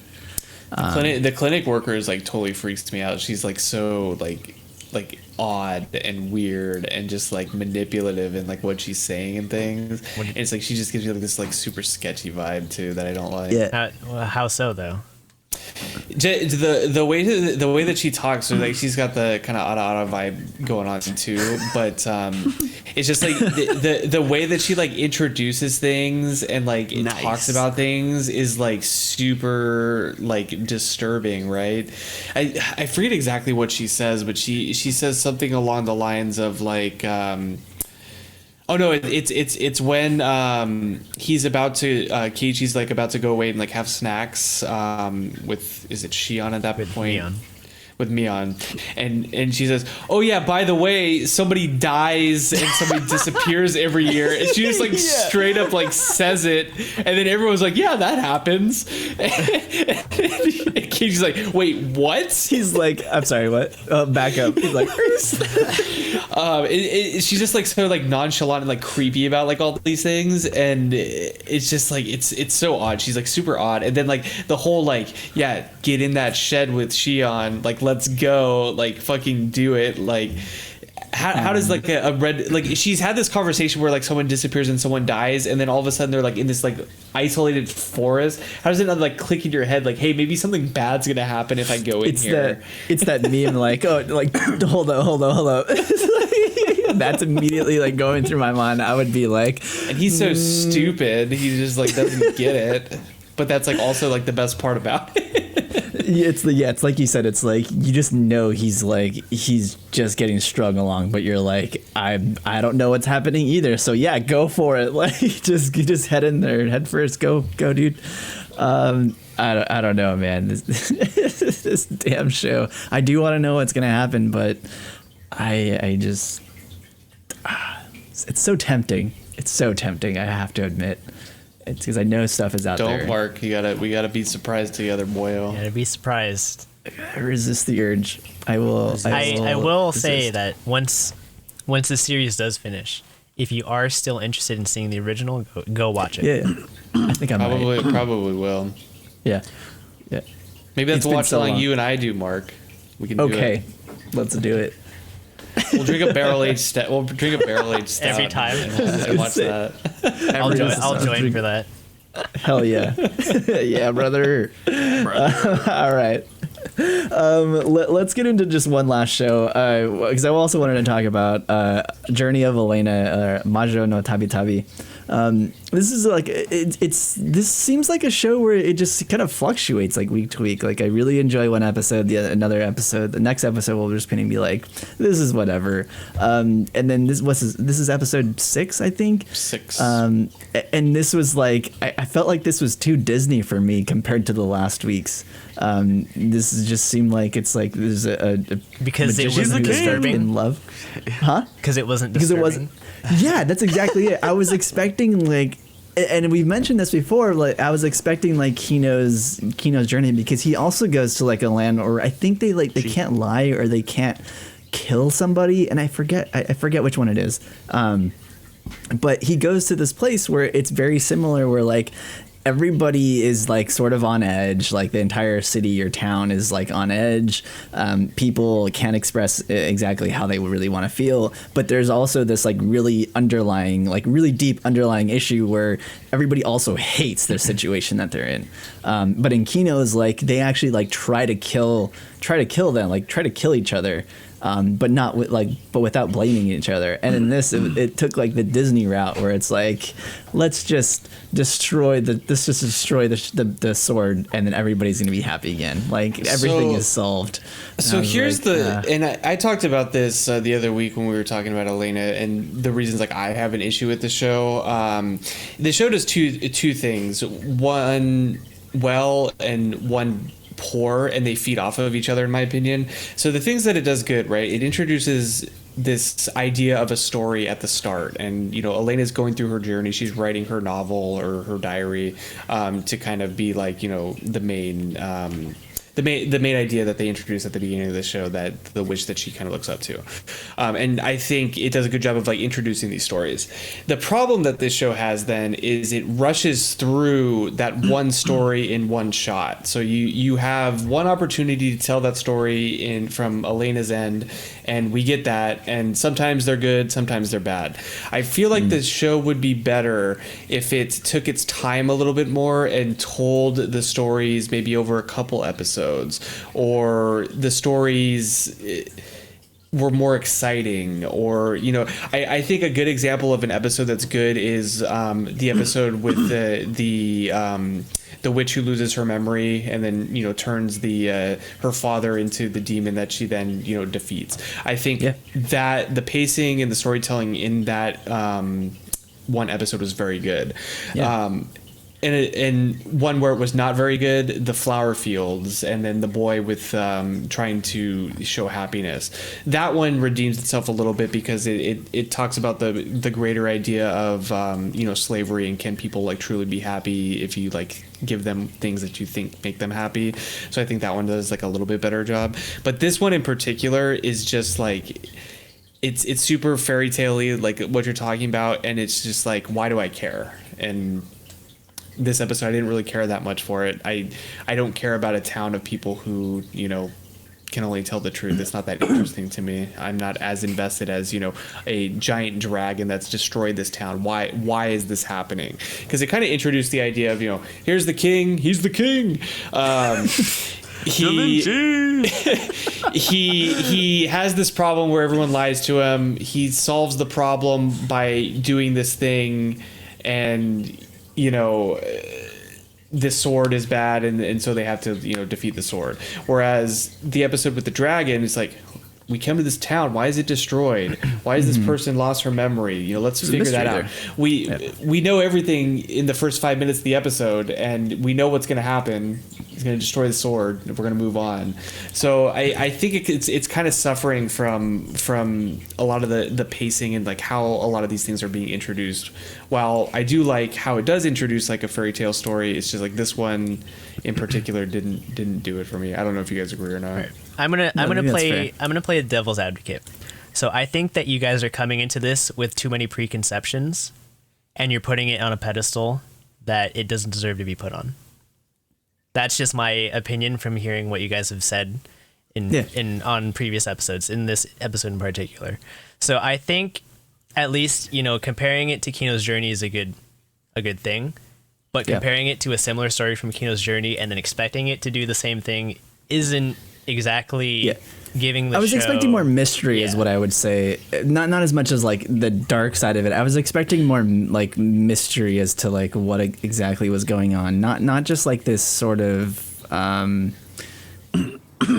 The clinic worker is like totally freaks me out. She's like so like odd and weird and just like manipulative in like what she's saying and things. And it's like she just gives you like this like super sketchy vibe too that I don't like. Yeah. How so though? The way that she talks, so like she's got the kind of Ada vibe going on too, but it's just like the way that she like introduces things and like talks about things is like super like disturbing, right? I forget exactly what she says, but she says something along the lines of like oh no, it's when he's about to Keiichi's like about to go away and like have snacks with, is it Shion at that point? Mion. With Mion, and she says, "Oh yeah, by the way, somebody dies and somebody disappears every year." And she just like straight up like says it, and then everyone's like, "Yeah, that happens." And Keiichi's like, "Wait, what?" He's like, "I'm sorry, what?" Back up. He's like, she's just like so like nonchalant and like creepy about like all these things, and it's just like it's so odd. She's like super odd, and then like the whole like get in that shed with Shion, like let's go, like fucking do it, like. How does like a red, like she's had this conversation where like someone disappears and someone dies, and then all of a sudden they're like in this like isolated forest. How does it not like click in your head like, hey, maybe something bad's gonna happen if I go in here? It's that meme like, oh, like hold up. That's immediately like going through my mind. I would be like, and he's so stupid. He just like doesn't get it. But that's like also like the best part about it. It's like you said, it's like you just know he's just getting strung along, but you're like, I don't know what's happening either, so yeah, go for it. Like just head in there, head first, go dude. I don't know, man. This damn show. I do want to know what's gonna happen, but I just it's so tempting. It's so tempting, I have to admit. It's because I know stuff is out there. Don't, Mark. We gotta be surprised together, boyo. Gotta be surprised. I resist the urge. I will say that once the series does finish, if you are still interested in seeing the original, go watch it. Yeah. I think I probably will. Yeah. Maybe that's watch along you and I do, Mark. We can do it. Okay. Let's do it. We'll drink a barrel aged stout. Every time and watch that. I'll join for that. Hell yeah. Yeah, brother. All right. Let's get into just one last show, because I also wanted to talk about Journey of Elena, Majo no Tabi Tabi. This is like this seems like a show where it just kind of fluctuates like week to week. Like I really enjoy one episode, another episode, the next episode will just be like, this is whatever. And then this is episode 6, I think. 6. And this was like I felt like this was too Disney for me compared to the last week's. This just seemed like it's like there's a because it wasn't disturbing in love, huh? Because it wasn't disturbing. Yeah, that's exactly it. I was expecting like, and we've mentioned this before, like I was expecting like Kino's journey, because he also goes to like a land, or I think they can't lie or they can't kill somebody, and I forget which one it is. But he goes to this place where it's very similar, where like everybody is like sort of on edge, like the entire city or town is like on edge. People can't express exactly how they really want to feel, but there's also this like really deep underlying issue where everybody also hates their situation that they're in. But in Kino's, like they actually like try to kill them, like try to kill each other. But without blaming each other. And in this, it took like the Disney route, where it's like, let's just destroy the sword, and then everybody's gonna be happy again. Like everything is solved. So here's and I talked about this the other week when we were talking about Elena and the reasons like I have an issue with the show. The show does two things: one well and one poor, and they feed off of each other, in my opinion. So the things that it does good, right? It introduces this idea of a story at the start, and Elena's going through her journey. She's writing her novel or her diary to kind of be like the main idea that they introduce at the beginning of the show, that the witch that she kind of looks up to. And I think it does a good job of like introducing these stories. The problem that this show has then is it rushes through that one story in one shot. So you have one opportunity to tell that story from Elena's end, and we get that, and sometimes they're good, sometimes they're bad. I feel like this show would be better if it took its time a little bit more and told the stories maybe over a couple episodes. episodes, or the stories were more exciting, or I think a good example of an episode that's good is the episode with the witch who loses her memory and then turns her father into the demon that she then defeats. I think that the pacing and the storytelling in that one episode was very good. And one where it was not very good, the flower fields, and then the boy with trying to show happiness. That one redeems itself a little bit because it talks about the greater idea of slavery, and can people like truly be happy if you like give them things that you think make them happy. So I think that one does like a little bit better job. But this one in particular is just like it's super fairy tale-y, like what you're talking about, and it's just like, why do I care? And this episode, I didn't really care that much for it. I don't care about a town of people who, can only tell the truth. It's not that interesting to me. I'm not as invested as, a giant dragon that's destroyed this town. Why is this happening? Because it kind of introduced the idea of, here's the king, he's the king. He has this problem where everyone lies to him. He solves the problem by doing this thing, and this sword is bad, and so they have to defeat the sword. Whereas the episode with the dragon is like, we come to this town, why is it destroyed? Why is this person lost her memory? Let's figure that out. We know everything in the first 5 minutes of the episode, and we know what's going to happen. He's going to destroy the sword, and we're going to move on. So I think it's kind of suffering from a lot of the pacing and like how a lot of these things are being introduced. While I do like how it does introduce like a fairy tale story, it's just like this one in particular didn't do it for me. I don't know if you guys agree or not. Right. I'm gonna play a devil's advocate. So I think that you guys are coming into this with too many preconceptions, and you're putting it on a pedestal that it doesn't deserve to be put on. That's just my opinion from hearing what you guys have said on previous episodes, in this episode in particular. So I think at least comparing it to Kino's Journey is a good thing, but comparing it to a similar story from Kino's Journey and then expecting it to do the same thing isn't exactly giving the show. I was expecting more mystery is what I would say. Not as much as like the dark side of it. I was expecting more like mystery as to like what exactly was going on. Not just like this sort of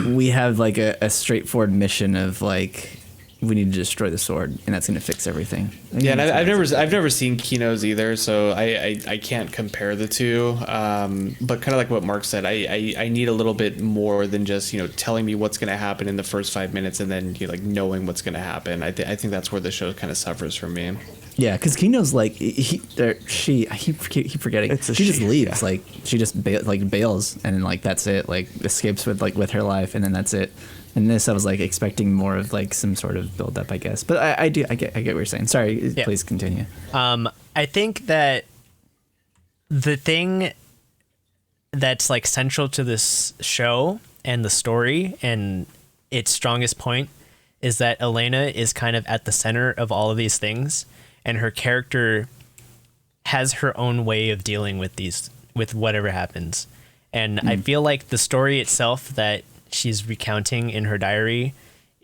we have like a straightforward mission of like, we need to destroy the sword, and that's going to fix everything. And I've never seen Kino's either, so I can't compare the two. But kind of like what Mark said, I need a little bit more than just telling me what's going to happen in the first 5 minutes, and then like knowing what's going to happen. I think that's where the show kind of suffers for me. Yeah, because Kino's like I keep forgetting. She just leaves, like she just bails, and then like that's it. Like escapes with her life, and then that's it. And this, I was like expecting more of like some sort of build up, I guess. But I get what you're saying. Sorry, please continue. I think that the thing that's like central to this show and the story and its strongest point is that Elena is kind of at the center of all of these things, and her character has her own way of dealing with whatever happens. And I feel like the story itself that she's recounting in her diary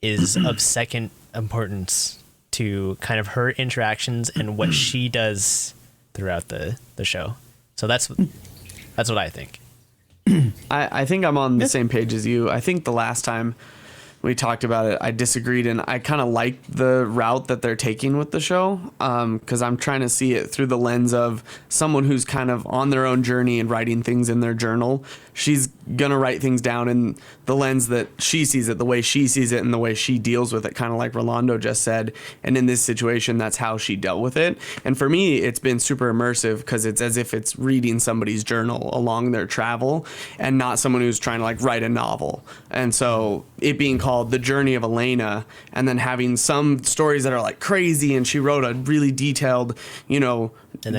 is of second importance to kind of her interactions and what she does throughout the show. So that's what I think. I think I'm on the same page as you. I think the last time we talked about it, I disagreed, and I kind of like the route that they're taking with the show, because I'm trying to see it through the lens of someone who's kind of on their own journey and writing things in their journal. She's going to write things down in the lens that she sees it, the way she sees it, and the way she deals with it, kind of like Rolando just said. And in this situation, that's how she dealt with it. And for me, it's been super immersive because it's as if it's reading somebody's journal along their travel and not someone who's trying to like write a novel. And so it being called The Journey of Elena, and then having some stories that are like crazy, and she wrote a really detailed,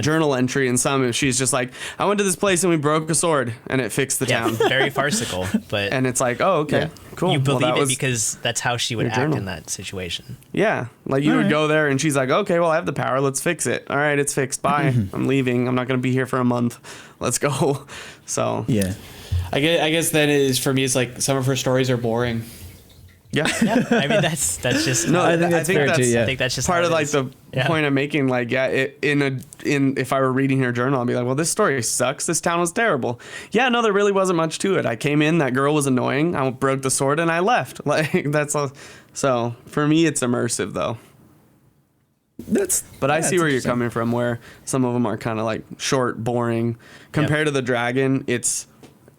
journal entry, and some she's just like, I went to this place and we broke a sword and it fixed the town. Very farcical, but and it's like, oh, okay, cool. You believe it because that's how she would act in that situation. Yeah, like you would go there and she's like, okay, well, I have the power, let's fix it. All right, it's fixed. Bye. I'm leaving. I'm not going to be here for a month. Let's go. So yeah. I guess then it is for me. It's like some of her stories are boring. Yeah. I mean, that's just No, I think that's fair too. Yeah. I think that's just part how of it like is. the point I'm making. Like, yeah, if I were reading her journal, I'd be like, well, this story sucks. This town was terrible. Yeah, no, there really wasn't much to it. I came in, that girl was annoying. I broke the sword and I left. Like that's all. So for me, it's immersive though. But I see where you're coming from. Where some of them are kind of like short, boring. Compared to the dragon, it's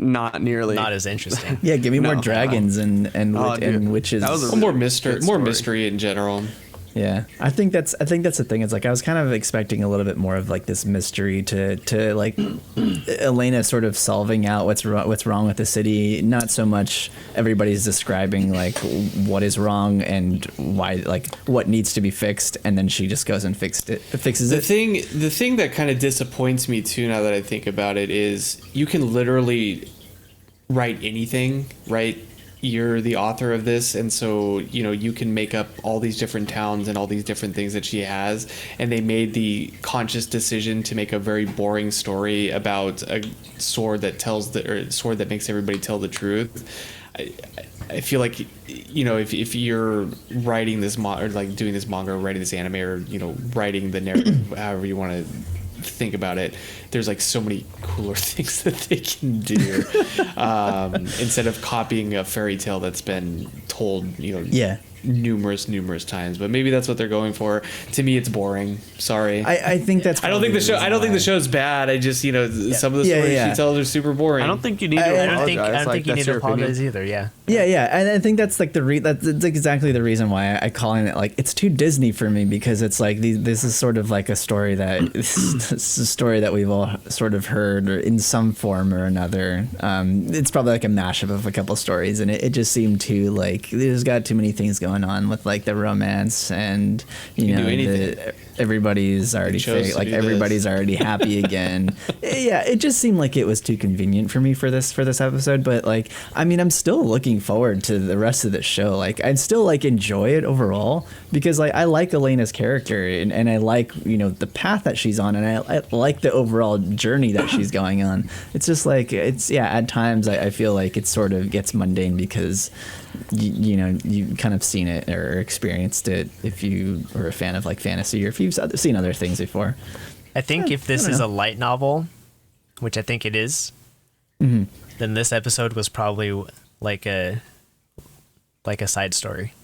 not as interesting. Yeah, give me more dragons and witches. That was a more really mystery, good more story. mystery in general. Yeah, I think that's the thing. It's like I was kind of expecting a little bit more of like this mystery to like Elena sort of solving out what's wrong with the city. Not so much everybody's describing like what is wrong and why, like what needs to be fixed, and then she just goes and fixes it. The thing that kind of disappoints me too, now that I think about it, is you can literally write anything, right? You're the author of this, and so you can make up all these different towns and all these different things that she has, and they made the conscious decision to make a very boring story about a sword that makes everybody tell the truth. I feel like if you're writing this or like doing this manga or writing this anime or writing the narrative however you want to think about it, there's like so many cooler things that they can do instead of copying a fairy tale that's been told numerous times. But maybe that's what they're going for. To me, it's boring. Sorry. I think that's. I don't think the show's bad. I just some of the stories she tells are super boring. I don't think you need to apologize. I don't think you need to apologize either. Yeah. Yeah, and I think that's like that's exactly the reason why I calling it like it's too Disney for me, because it's like this is sort of like a story that this is a story that we've all sort of heard in some form or another. It's probably like a mashup of a couple stories, and it just seemed too like there's got too many things going on with like the romance and everybody's already everybody's already happy again. Yeah, it just seemed like it was too convenient for me for this episode. But like, I mean, I'm still looking forward to the rest of the show. Like, I'd still like enjoy it overall because like I like Elena's character and I like the path that she's on, and I like the overall journey that she's going on. It's just like at times I feel like it sort of gets mundane because you kind of seen it or experienced it if you were a fan of like fantasy or if you've seen other things before. I think if this is a light novel, which I think it is, then this episode was probably like a side story.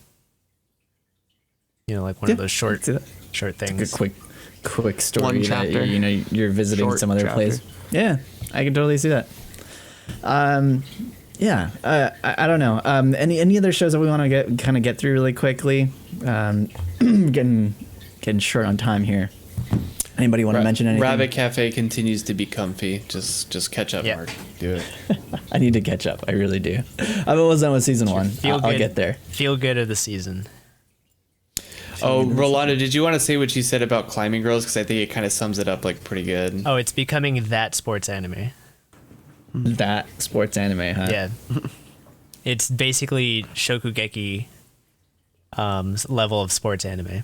Like one of those short things. Like a quick story. One chapter. That, you're visiting Short some other chapter. place. Yeah, I can totally see that. Yeah, I don't know. Any other shows that we want to get through really quickly? Getting short on time here. Anybody want to mention anything? Rabbit Cafe continues to be comfy. Just catch up, Mark. Do it. I need to catch up. I really do. I'm almost done with season 1. I'll get there. Feel good of the season. Oh, Rolando, did you want to say what you said about Climbing Girls? Because I think it kind of sums it up like pretty good. Oh, it's becoming that sports anime. That sports anime, huh? Yeah. It's basically Shokugeki level of sports anime.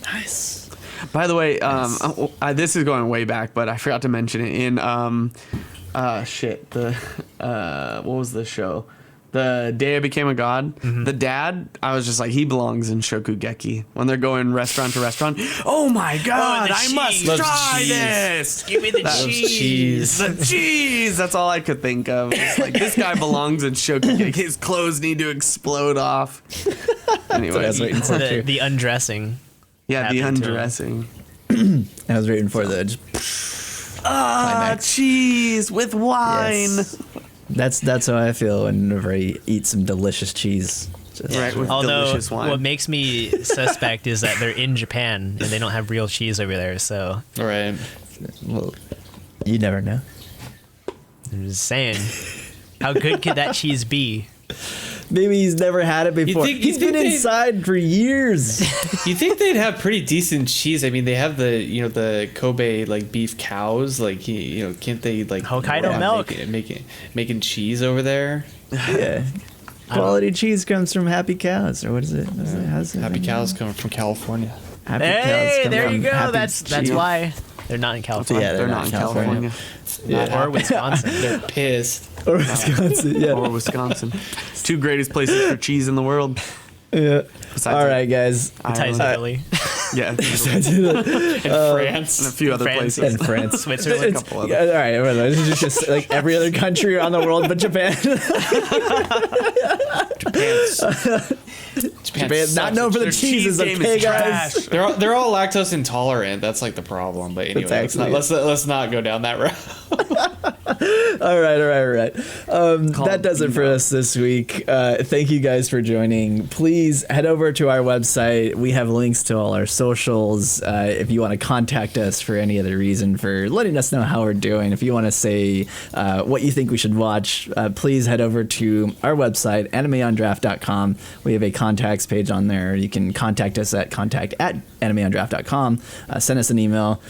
Nice. By the way, this is going way back, but I forgot to mention it in what was the show? The Day I Became a God. Mm-hmm. The dad, I was just like, he belongs in Shokugeki. When they're going restaurant to restaurant, oh my God, I must try this. Give me the cheese. The cheese. That's all I could think of. It's like, this guy belongs in Shokugeki. His clothes need to explode off. Anyway, I was waiting for the undressing. Yeah, the undressing. I was waiting for the cheese with wine. Yes. That's how I feel whenever I eat some delicious cheese. Right, with Although delicious wine. what makes me suspect is that they're in Japan and they don't have real cheese over there. So, all right. Well, you never know. I'm just saying, how good could that cheese be? Maybe he's never had it before. He's been inside for years. You think they'd have pretty decent cheese? I mean, they have the Kobe like beef cows. Like can't they like Hokkaido milk making cheese over there? Yeah. Quality cheese comes from happy cows, or what is it? How's it? Happy cows come from California. Happy cows come there from you go. happy That's cheese. why they're not in California. Yeah, They're not in California. Or Wisconsin. They're pissed. Or Wisconsin, yeah. Or Wisconsin. Two greatest places for cheese in the world. Yeah. Besides All right, guys. Besides Italy. Yeah. In France. And a few other France. places. In France. Switzerland. A couple other. Yeah, all right, well, this is just like every other country around the world but Japan. Japan's not known for the Their cheeses, cheese game okay, is guys? trash. They're all lactose intolerant. That's like the problem. But anyway, let's not go down that route. All right. That does it for us this week. Thank you guys for joining. Please head over to our website. We have links to all our socials. If you want to contact us for any other reason, for letting us know how we're doing, if you want to say what you think we should watch, please head over to our website, animeondraft.com. We have a contacts page on there. You can contact us at contact@animeondraft.com. Send us an email.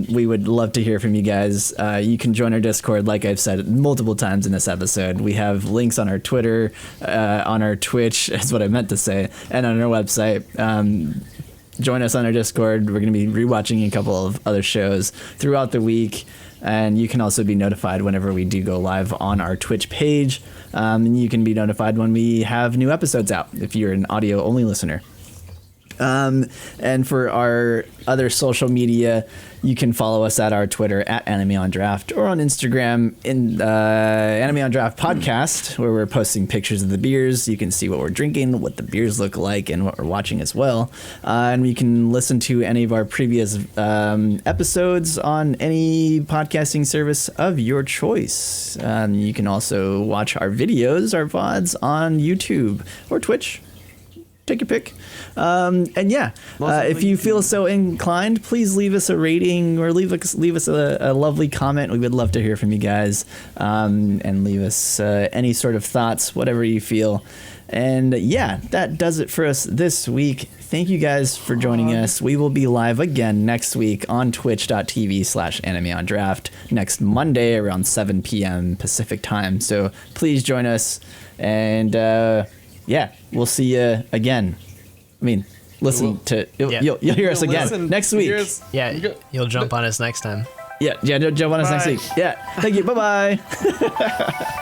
We would love to hear from you guys. You can join our Discord, like I've said multiple times in this episode. We have links on our Twitter, on our Twitch, is what I meant to say, and on our website. Join us on our Discord. We're going to be rewatching a couple of other shows throughout the week, and you can also be notified whenever we do go live on our Twitch page. And you can be notified when we have new episodes out if you're an audio only listener. And for our other social media, you can follow us at our Twitter at Anime on Draft, or on Instagram in Anime on Draft Podcast, where we're posting pictures of the beers. You can see what we're drinking, what the beers look like, and what we're watching as well. And you can listen to any of our previous episodes on any podcasting service of your choice. You can also watch our videos, our VODs, on YouTube or Twitch. Take your pick. And yeah, if you feel so inclined, please leave us a rating or leave us a lovely comment. We would love to hear from you guys, and leave us any sort of thoughts, whatever you feel. And yeah, that does it for us this week. Thank you guys for joining us. We will be live again next week on twitch.tv/animeondraft next Monday around 7 p.m. Pacific time. So please join us. And yeah, we'll see you again. I mean, listen to you'll hear us again next week. Yeah, you'll jump on us next time. Yeah, jump on us next week. Yeah, thank you. Bye bye.